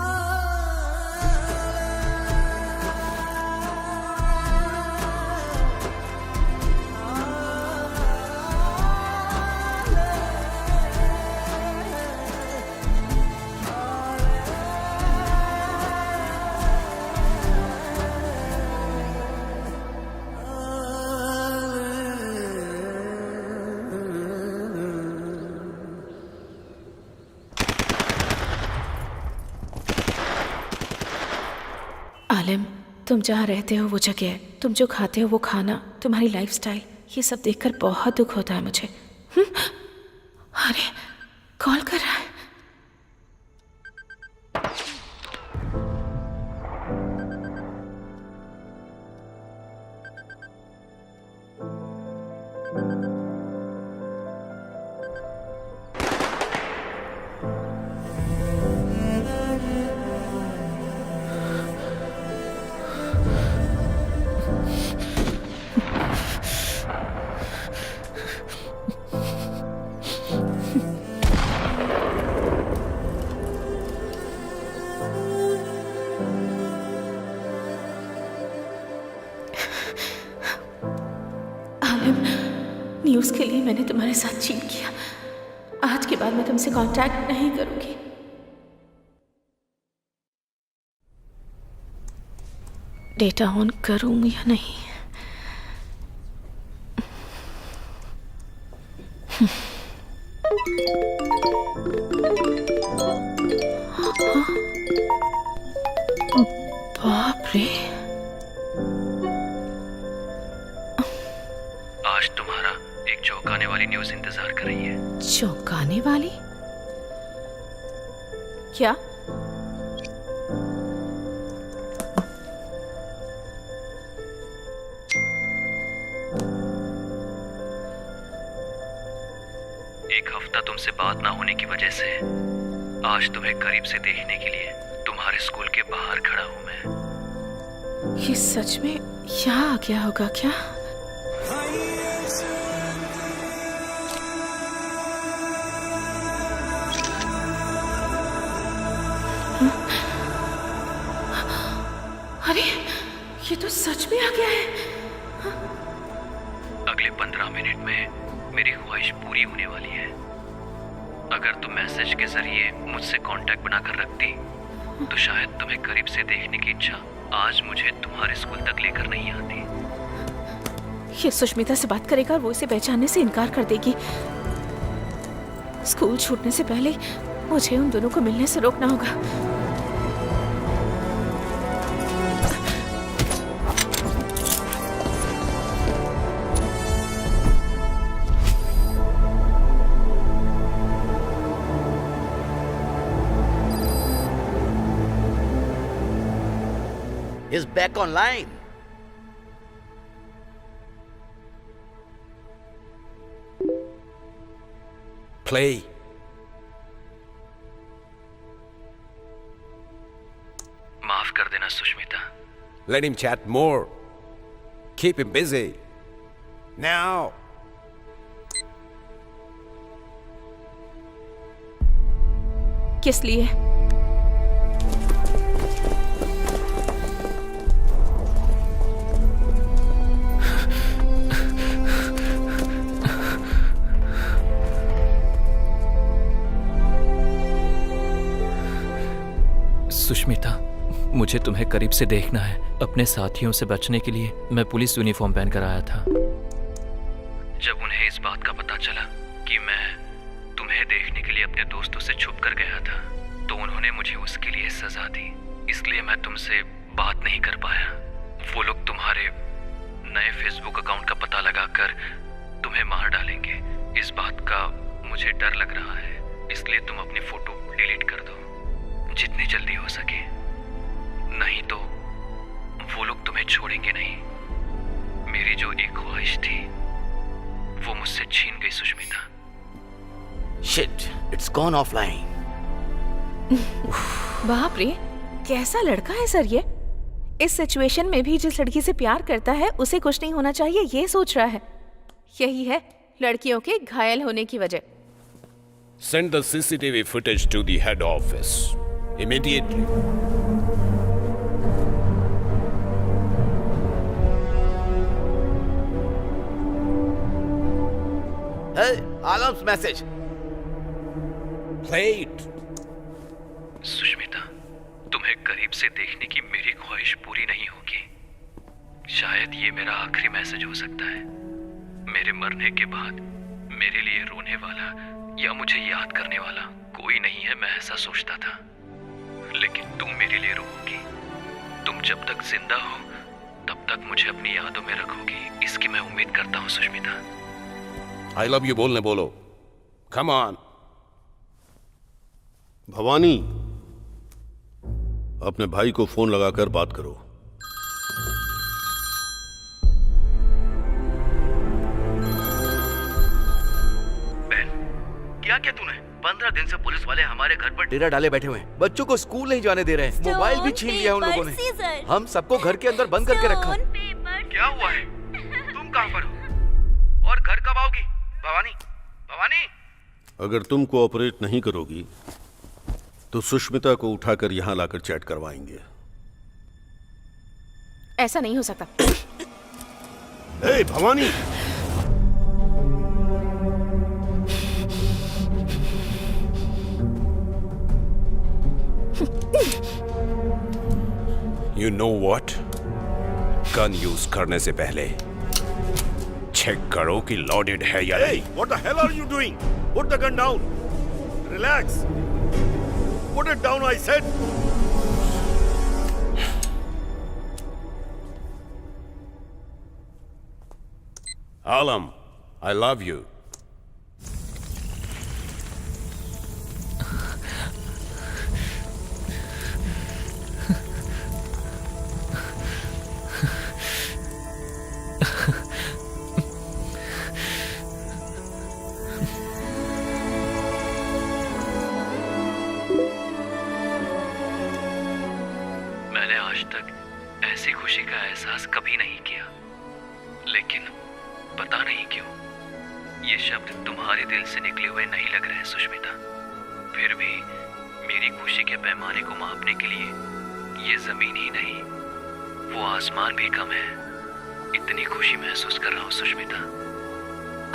आलिम, तुम जहाँ रहते हो वो जगह, तुम जो खाते हो वो खाना, तुम्हारी लाइफस्टाइल, ये सब देखकर बहुत दुख होता है मुझे। अरे कॉल कर रहा है। न्यूज़ के लिए मैंने तुम्हारे साथ चीट किया, आज के बाद मैं तुमसे कांटेक्ट नहीं करूंगी। डेटा ऑन करूं या नहीं? बाप रे, आज तुम्हारा एक चौंकाने वाली न्यूज़ इंतजार कर रही है। चौंकाने वाली? क्या? एक हफ्ता तुमसे बात ना होने की वजह से आज तुम्हें करीब से देखने के लिए तुम्हारे स्कूल के बाहर खड़ा हूं मैं। ये सच में यहाँ आ गया होगा क्या? अरे ये तो सच में आ गया है। अगले 15 मिनट में मेरी ख्वाहिश पूरी होने वाली है। अगर तुम मैसेज के जरिए मुझसे कांटेक्ट बनाकर रखती तो शायद तुम्हें करीब से देखने की इच्छा आज मुझे तुम्हारे स्कूल तक लेकर नहीं आती। ये सुष्मिता से बात करेगा और वो इसे पहचानने से इनकार कर देगी। स्कूल छूटने से पहले मुझे उन दोनों को मिलने से रोकना होगा। Is back online. Play. Let him chat more. Keep him busy. Now. किस लिए? सुष्मिता, मुझे तुम्हें करीब से देखना है। अपने साथियों से बचने के लिए मैं पुलिस यूनिफॉर्म पहन कर आया था। जब उन्हें इस बात का पता चला कि मैं तुम्हें देखने के लिए अपने दोस्तों से छुप कर गया था, तो उन्होंने मुझे उसके लिए सजा दी। इसलिए मैं तुमसे बात नहीं कर पाया। वो लोग तुम्हारे नए फेसबुक अकाउंट का पता लगाकर तुम्हें मार डालेंगे। इस बात का मुझे डर लग रहा है, इसलिए तुम अपनी फोटो डिलीट कर दो जितनी जल्दी हो सके, नहीं तो वो लोग तुम्हें छोड़ेंगे नहीं। मेरी जो एक ख्वाहिश थी वो मुझसे छीन गई Sushmita. Shit, it's gone offline. बाप रे, कैसा लड़का है सर ये। इस सिचुएशन में भी जिस लड़की से प्यार करता है उसे कुछ नहीं होना चाहिए, ये सोच रहा है। यही है लड़कियों के घायल होने की वजह। Send the CCTV footage to the head office immediately. Hey, Alam's message. Play it. Sushmita, तुम्हें करीब से देखने की मेरी ख्वाहिश पूरी नहीं होगी। शायद ये मेरा आखिरी मैसेज हो सकता है। मेरे मरने के बाद मेरे लिए रोने वाला या मुझे याद करने वाला कोई नहीं है, मैं ऐसा सोचता था। लेकिन तुम मेरे लिए रोओगी। तुम जब तक जिंदा हो तब तक मुझे अपनी यादों में रखोगी, इसकी मैं उम्मीद करता हूँ सुष्मिता। I love you बोलने बोलो। Come on. भवानी, अपने भाई को फोन लगाकर बात करो। क्या क्या तूने? 15 दिन से पुलिस वाले हमारे घर पर डेरा डाले बैठे हुए हैं। बच्चों को स्कूल नहीं जाने दे रहे हैं। मोबाइल भी छीन लिया उन लोगों ने। हम सबको घर के अंदर बंद करके रखा। क्या हुआ है? तुम कहाँ पर हो? और घर कब आओगी? भवानी, भवानी। अगर तुम कोऑपरेट नहीं करोगी तो सुष्मिता को उठाकर यहां लाकर चैट करवाएंगे। ऐसा नहीं हो सकता। ए Bhavani, You know what? Gun use करने से पहले चेक करो कि लोडेड है या नहीं। What the hell are you doing? Put the gun down. Relax. Put it down, I said. Alam, I love you. मैंने आज तक ऐसी खुशी का एहसास कभी नहीं किया, लेकिन पता नहीं क्यों ये शब्द तुम्हारे दिल से निकले हुए नहीं लग रहे सुष्मिता। फिर भी मेरी खुशी के पैमाने को मापने के लिए ये जमीन ही नहीं, वो आसमान भी कम है। इतनी खुशी महसूस कर रहा हूँ सुष्मिता।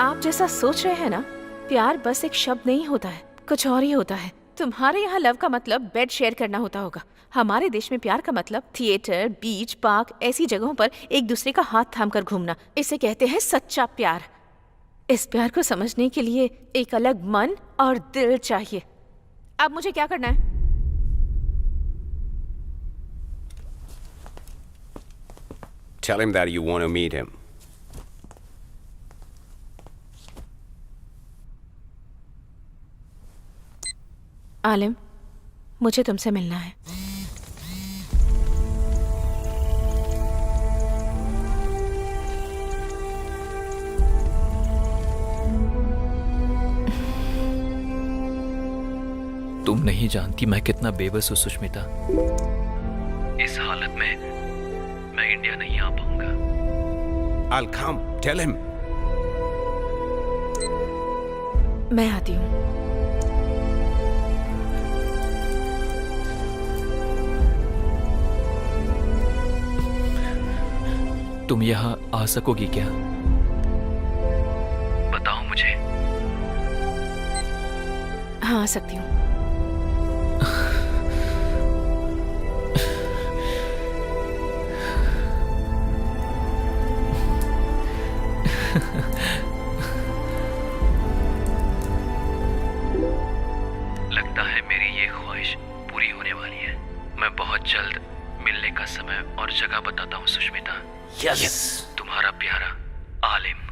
आप जैसा सोच रहे हैं ना, प्यार बस एक शब्द नहीं होता है, कुछ और ही होता है। तुम्हारे यहाँ लव का मतलब बेड शेयर करना होता होगा। हमारे देश में प्यार का मतलब थिएटर, बीच, पार्क ऐसी जगहों पर एक दूसरे का हाथ थामकर घूमना। इसे कहते हैं सच्चा प्यार। इस प्यार को समझने के लिए एक अलग मन और दिल चाहिए। अब मुझे क्या करना है? Tell him that you want to meet him. आलिम, मुझे तुमसे मिलना है। तुम नहीं जानती मैं कितना बेबस हूँ सुष्मिता। इस हालत में इंडिया नहीं आ पाऊंगा। I'll come. Tell him. मैं आती हूँ। तुम यहाँ आ सकोगी क्या? बताओ मुझे। हाँ, आ सकती हूँ। लगता है मेरी ये ख्वाहिश पूरी होने वाली है। मैं बहुत जल्द मिलने का समय और जगह बताता हूँ सुष्मिता। यस। तुम्हारा प्यारा आलिम।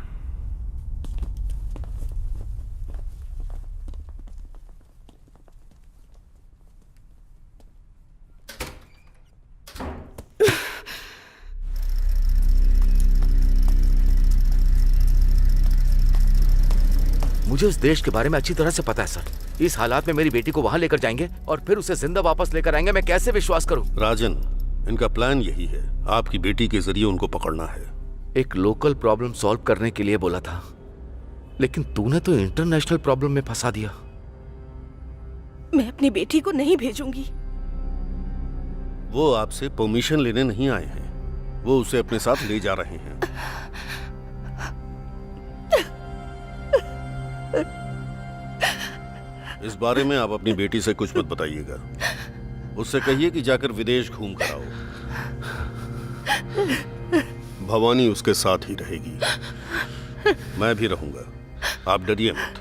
मुझे इस देश के बारे में अच्छी तरह से पता है सर। इस हालात में मेरी बेटी को वहां लेकर जाएंगे और फिर उसे जिंदा वापस लेकर आएंगे, मैं कैसे विश्वास करूं? राजन, इनका प्लान यही है, आपकी बेटी के जरिए उनको पकड़ना है। एक लोकल प्रॉब्लम सॉल्व करने के लिए बोला था, लेकिन तूने तो इंटरनेशनल प्रॉब्लम में फंसा दिया। मैं अपनी बेटी को नहीं भेजूंगी। वो आपसे परमिशन लेने नहीं आए हैं, वो उसे अपने साथ ले जा रहे हैं। इस बारे में आप अपनी बेटी से कुछ मत बताइएगा। उससे कहिए कि जाकर विदेश घूम कर आओ। भवानी उसके साथ ही रहेगी, मैं भी रहूंगा, आप डरिए मत।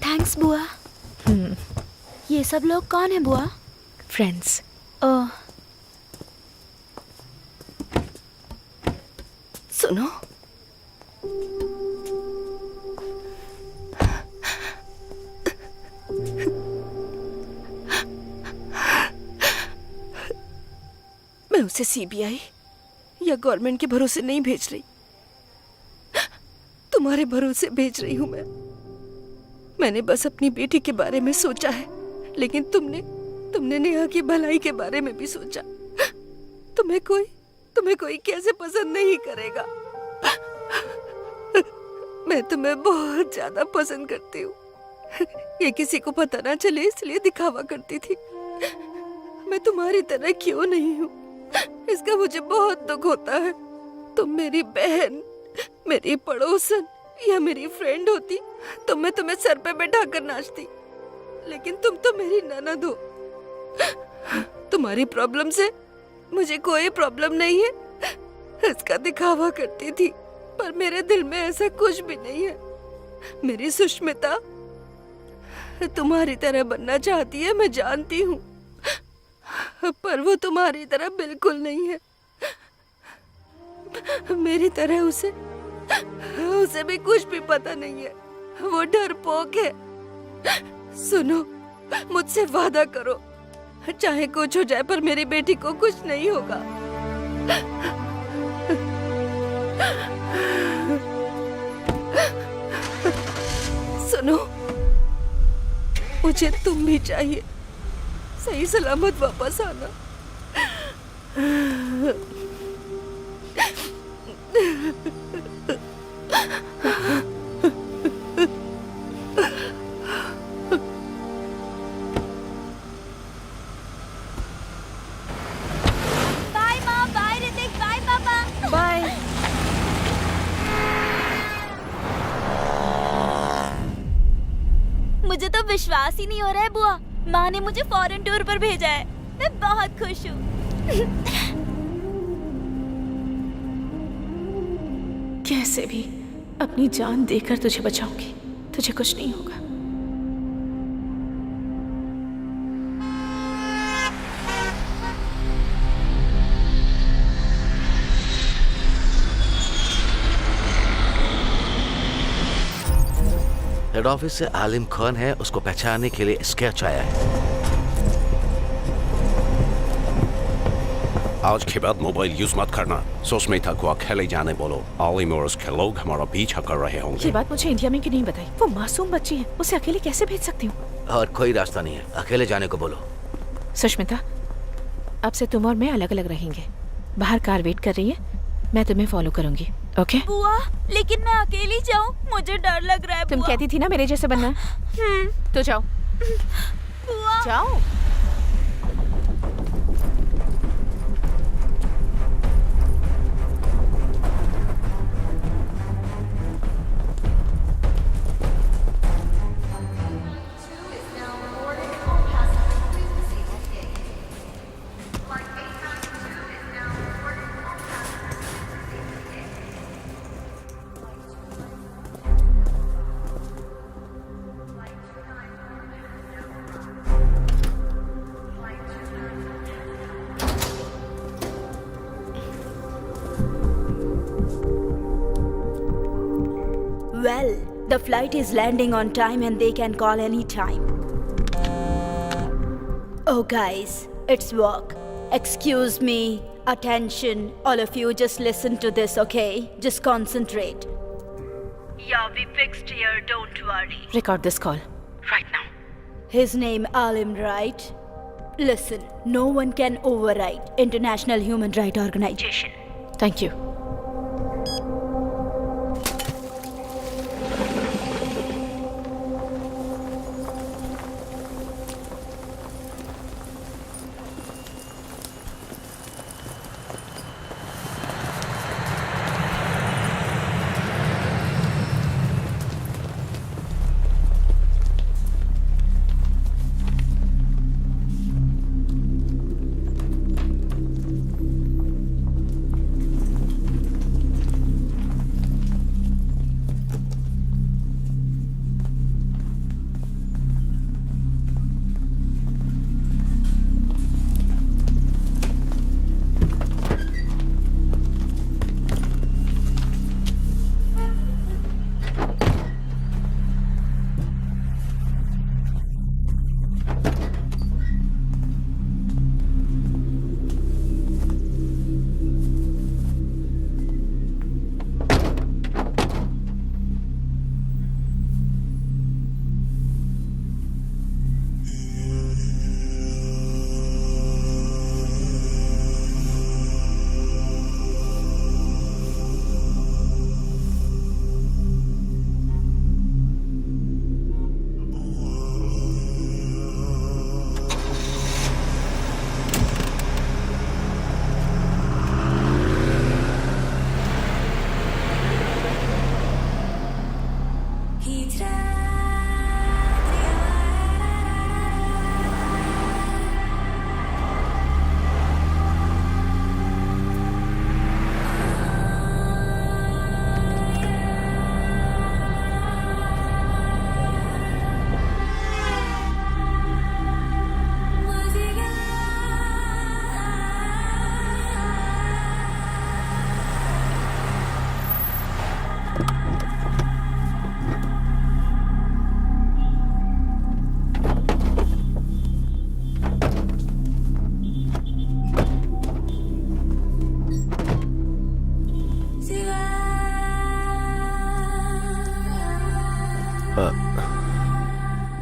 थैंक्स बुआ। ये सब लोग कौन है बुआ? फ्रेंड्स। ओह, सुनो, मैं उसे सीबीआई या गवर्नमेंट के भरोसे नहीं भेज रही, तुम्हारे भरोसे भेज रही हूं मैंने बस अपनी बेटी के बारे में सोचा है, लेकिन तुमने नेहा की भलाई के बारे में भी सोचा। तुम्हें कोई कैसे पसंद नहीं करेगा? मैं तुम्हें बहुत ज्यादा पसंद करती हूँ। ये किसी को पता ना चले इसलिए दिखावा करती थी। मैं तुम्हारी तरह क्यों नहीं हूँ, इसका मुझे बहुत दुख होता है। तुम मेरी बहन, मेरी पड़ोसन या मेरी फ्रेंड होती तो मैं तुम्हें सर पे बैठा कर नाचती, लेकिन तुम तो मेरी ननद हो। तुम्हारी प्रॉब्लम से मुझे कोई प्रॉब्लम नहीं है, इसका दिखावा करती थी, पर मेरे दिल में ऐसा कुछ भी नहीं है। मेरी सुष्मिता तुम्हारी तरह बनना चाहती है, मैं जानती हूँ, पर वो तुम्हारी तरह बिल्कुल नहीं है। मेरी तरह उसे भी कुछ भी पता नहीं है, वो डरपोक है। सुनो, मुझसे वादा करो, चाहे कुछ हो जाए पर मेरी बेटी को कुछ नहीं होगा। सुनो, मुझे तुम भी चाहिए, सही सलामत वापस आना। बाय माँ, बाय ऋतिक, बाय पापा। बाय। मुझे तो विश्वास ही नहीं हो रहा है बुआ, माँ ने मुझे फॉरेन टूर पर भेजा है। मैं बहुत खुश हूँ। कैसे भी अपनी जान देकर तुझे बचाऊंगी, तुझे कुछ नहीं होगा। हेड ऑफिस से आलिम खान है, उसको पहचानने के लिए स्केच आया है। आज के बाद मोबाइल यूज मत करना। सुष्मिता को अकेले जाने बोलो। आलिम और उसके लोग हमारा पीछा कर रहे होंगे। ये बात मुझे इंडिया में क्यों नहीं बताई? वो मासूम बच्ची है, उसे अकेले कैसे भेज सकती हूँ? और कोई रास्ता नहीं है, अकेले जाने को बोलो। सुष्मिता, अब से तुम और मैं अलग अलग रहेंगे। बाहर कार वेट कर रही है, मैं तुम्हें फॉलो करूंगी। ओके? बुआ, लेकिन मैं अकेली जाऊं, मुझे डर लग रहा है। तुम कहती थी ना मेरे जैसे बनना। तो जाओ। बुआ, जाओ। well, the flight is landing on time and they can call any time. Oh guys, it's work. Excuse me. Attention, all of you, just listen to this, okay? Just concentrate. Yeah, we fixed here, don't worry. Record this call right now. His name Alim, right? Listen, no one can override International Human Rights Organization. Thank you.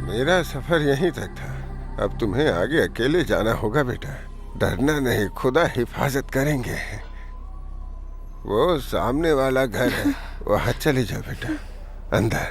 मेरा सफर यहीं तक था। अब तुम्हें आगे अकेले जाना होगा बेटा। डरना नहीं, खुदा हिफाजत करेंगे। वो सामने वाला घर है, वहां चले जाओ बेटा, अंदर।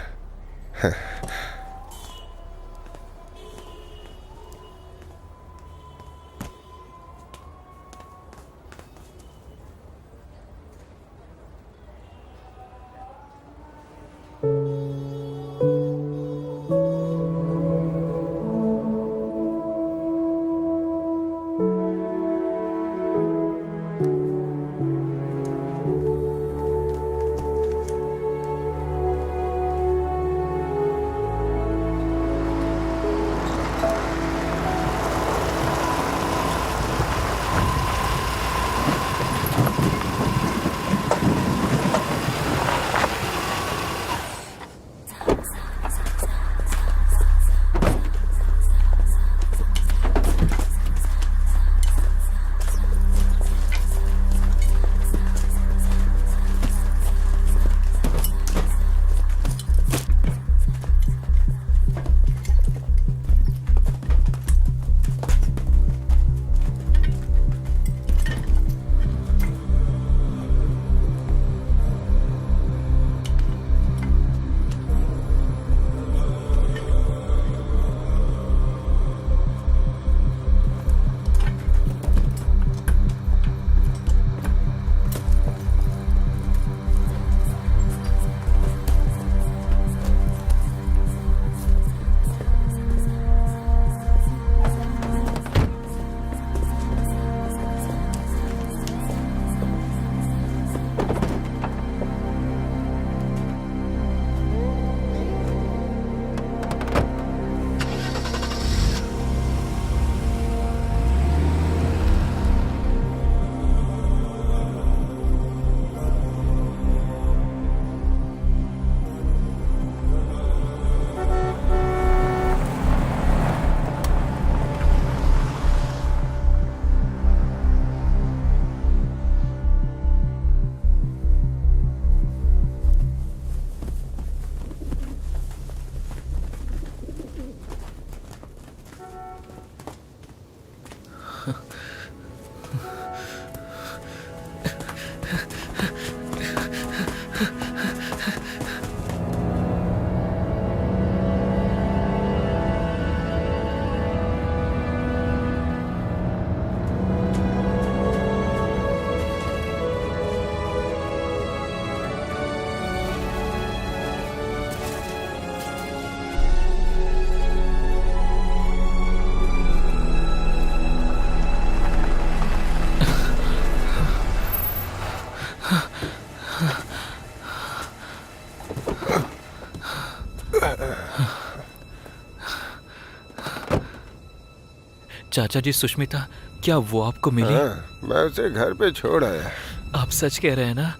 चाचा जी, सुष्मिता, क्या वो आपको मिली? हाँ, मैं उसे घर पे छोड़ आया। आप सच कह रहे हैं ना?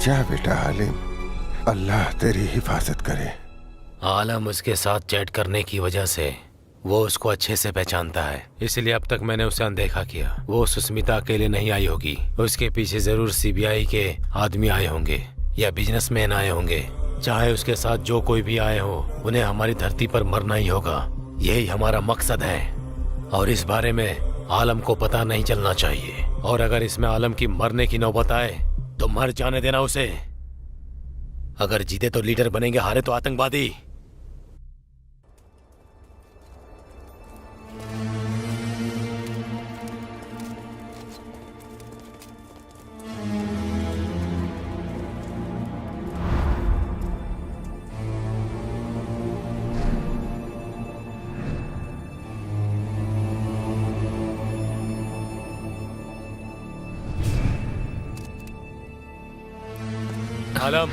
जा बेटा आलिम, अल्लाह तेरी हिफाजत करे। आलम उसके साथ चैट करने की वजह से वो उसको अच्छे से पहचानता है, इसलिए अब तक मैंने उसे अनदेखा किया। वो सुष्मिता अकेले नहीं आई होगी, उसके पीछे जरूर सीबीआई के आदमी आए होंगे या बिजनेसमैन आए होंगे। चाहे उसके साथ जो कोई भी आए हो, उन्हें हमारी धरती पर मरना ही होगा। यही हमारा मकसद है और इस बारे में आलम को पता नहीं चलना चाहिए। और अगर इसमें आलम की मरने की नौबत आए तो मर जाने देना उसे। अगर जीते तो लीडर बनेंगे, हारे तो आतंकवादी। आलम,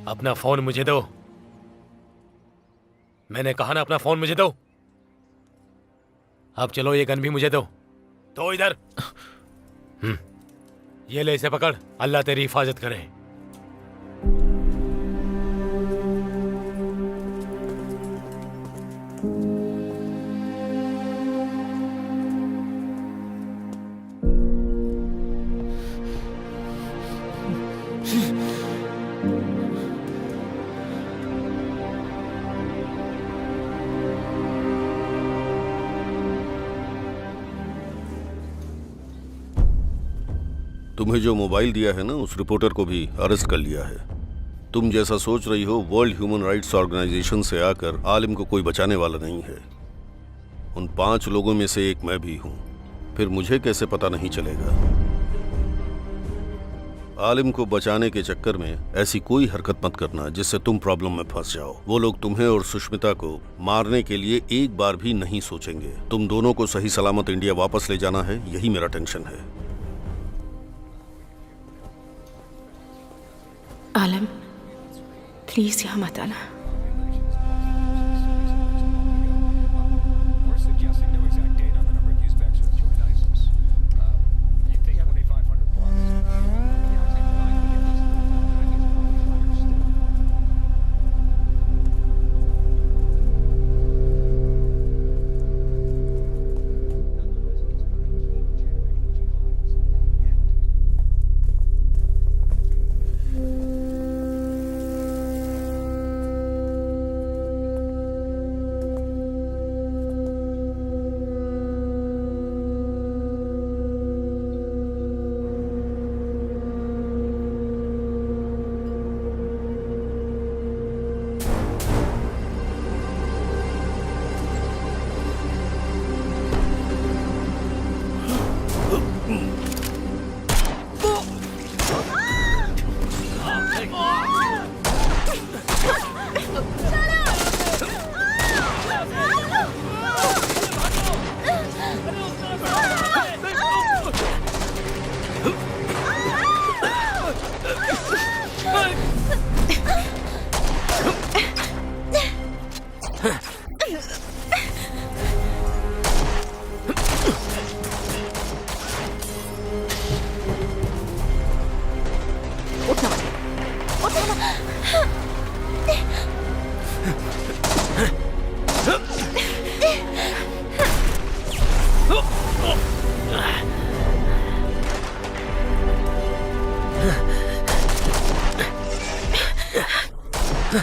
अपना फोन मुझे दो। मैंने कहा ना, अपना फोन मुझे दो। अब चलो, ये गन भी मुझे दो। तो इधर ये ले, इसे पकड़। अल्लाह तेरी हिफाजत करे। तुम्हें जो मोबाइल दिया है ना, उस रिपोर्टर को भी अरेस्ट कर लिया है। तुम जैसा सोच रही हो, वर्ल्ड ह्यूमन राइट्स ऑर्गेनाइजेशन से आकर आलिम को कोई बचाने वाला नहीं है। उन 5 लोगों में से एक मैं भी हूं। फिर मुझे कैसे पता नहीं चलेगा? आलिम को बचाने के चक्कर में ऐसी कोई हरकत मत करना जिससे तुम प्रॉब्लम में फंस जाओ। वो लोग तुम्हें और सुष्मिता को मारने के लिए एक बार भी नहीं सोचेंगे। तुम दोनों को सही सलामत इंडिया वापस ले जाना है, यही मेरा टेंशन है। आलम, प्लीज यहाँ मत आना। ये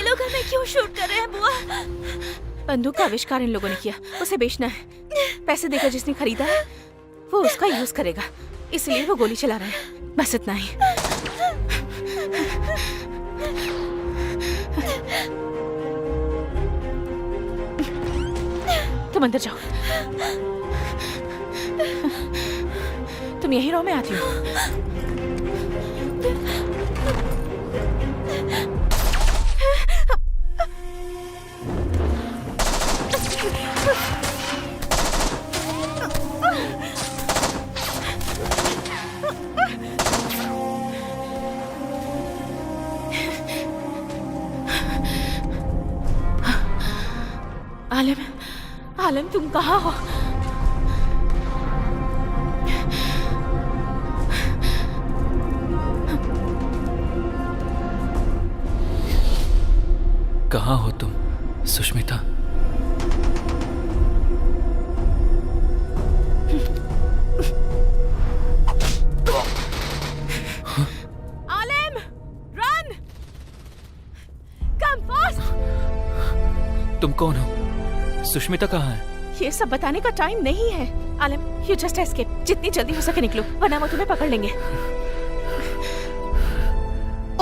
लोग हमें क्यों शूट कर रहे हैं बुआ? बंदूक का आविष्कार इन लोगों ने किया, उसे बेचना है। पैसे देकर जिसने खरीदा है वो उसका यूज करेगा, इसलिए वो गोली चला रहा है, बस इतना ही। तुम अंदर जाओ, तुम यहीं रहो, मैं आती हूँ। आलम, आलम तुम कहाँ हो? कहाँ हो तुम सुष्मिता? आलम, रन! तुम कौन हो? सुष्मिता कहाँ है? ये सब बताने का टाइम नहीं है। आलम, यू जस्ट एस्केप। जितनी जल्दी हो सके निकलो, वरना वो तुम्हें पकड़ लेंगे।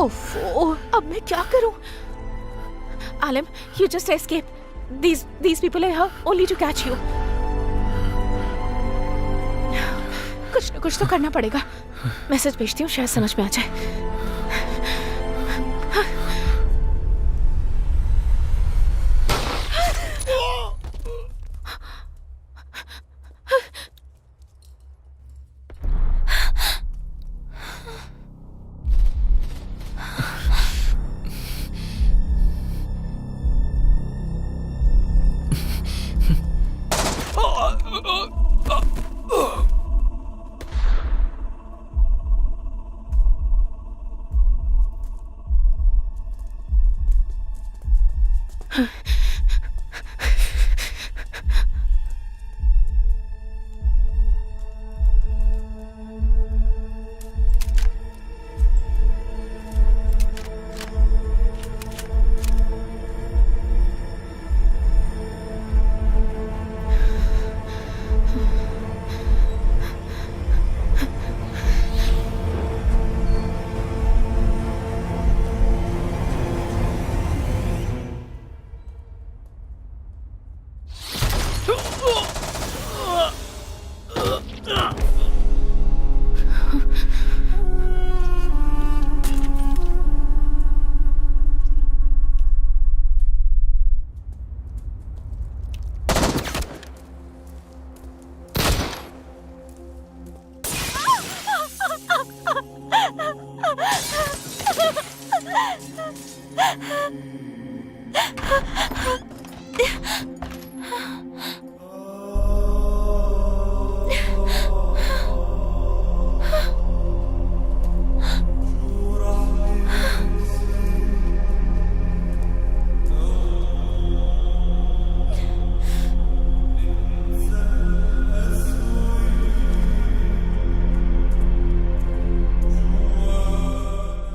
ओफो, अब मैं क्या करूं? Alam, you just escape. These people are here only to catch you. कुछ न कुछ तो करना पड़ेगा। मैसेज भेजती हूँ, शायद समझ में आ जाए।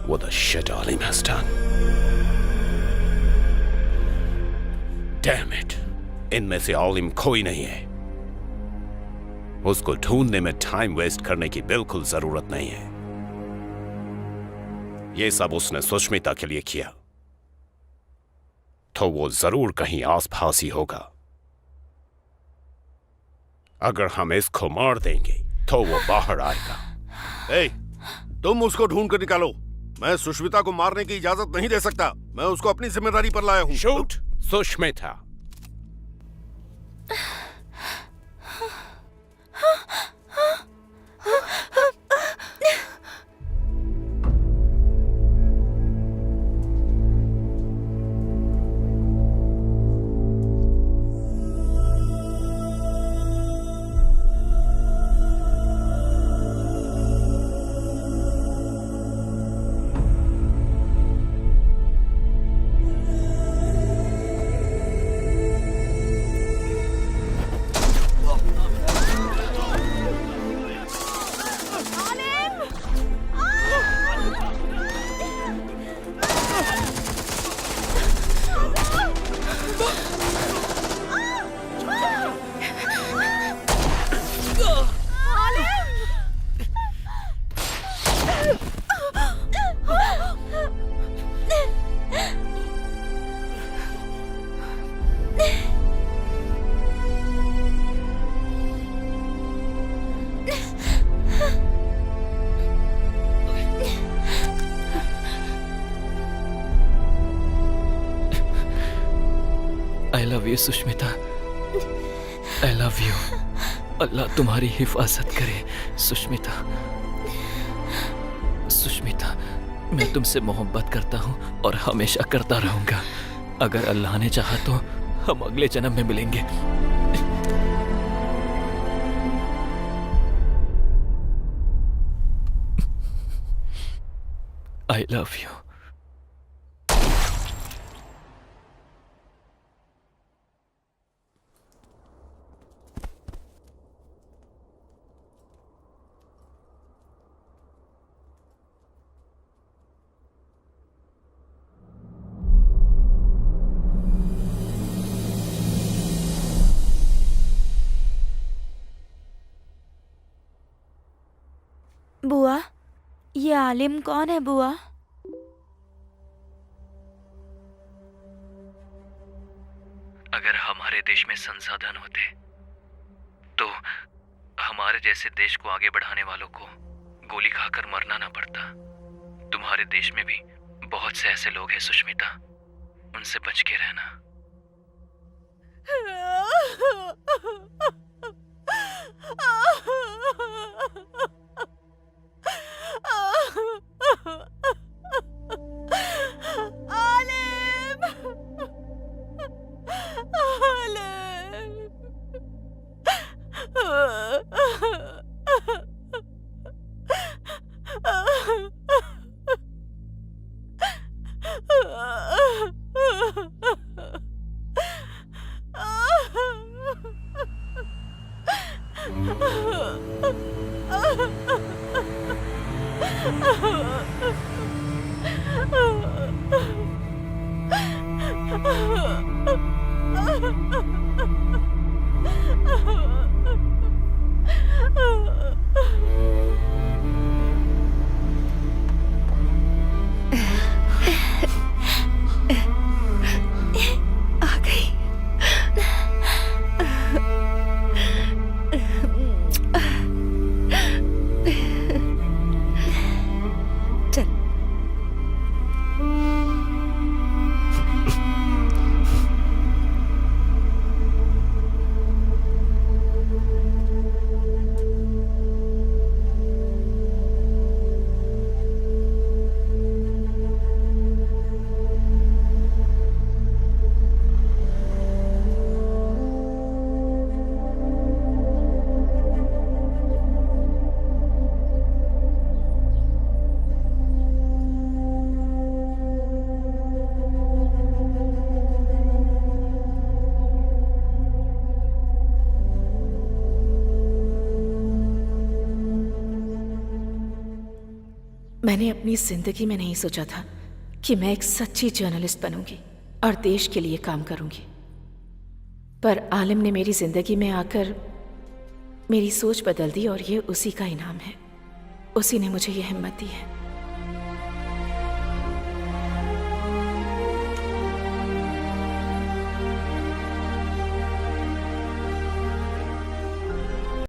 What the shit Alim has done? Damn it! इनमें से आलिम कोई नहीं है। उसको ढूंढने में टाइम वेस्ट करने की बिल्कुल जरूरत नहीं है। ये सब उसने सुष्मिता के लिए किया, तो वो जरूर कहीं आसपास ही होगा। अगर हम इसको मार देंगे तो वो बाहर आएगा। ए, तुम उसको ढूंढ कर निकालो। मैं सुष्मिता को मारने की इजाजत नहीं दे सकता। मैं उसको अपनी जिम्मेदारी पर लाया हूं। Shoot Sushmita. I love you Sushmita, I love you. Allah तुम्हारी हिफाजत करे सुष्मिता। सुष्मिता, मैं तुमसे मोहब्बत करता हूँ और हमेशा करता रहूंगा। अगर अल्लाह ने चाहा तो हम अगले जन्म में मिलेंगे। आई लव यू। ये आलिम कौन है बुआ? अगर हमारे देश में संसाधन होते तो हमारे जैसे देश को आगे बढ़ाने वालों को गोली खाकर मरना ना पड़ता। तुम्हारे देश में भी बहुत से ऐसे लोग हैं सुष्मिता, उनसे बच के रहना। मैंने अपनी जिंदगी में नहीं सोचा था कि मैं एक सच्ची जर्नलिस्ट बनूंगी और देश के लिए काम करूंगी, पर आलिम ने मेरी जिंदगी में आकर मेरी सोच बदल दी और ये उसी का इनाम है। उसी ने मुझे ये हिम्मत दी है।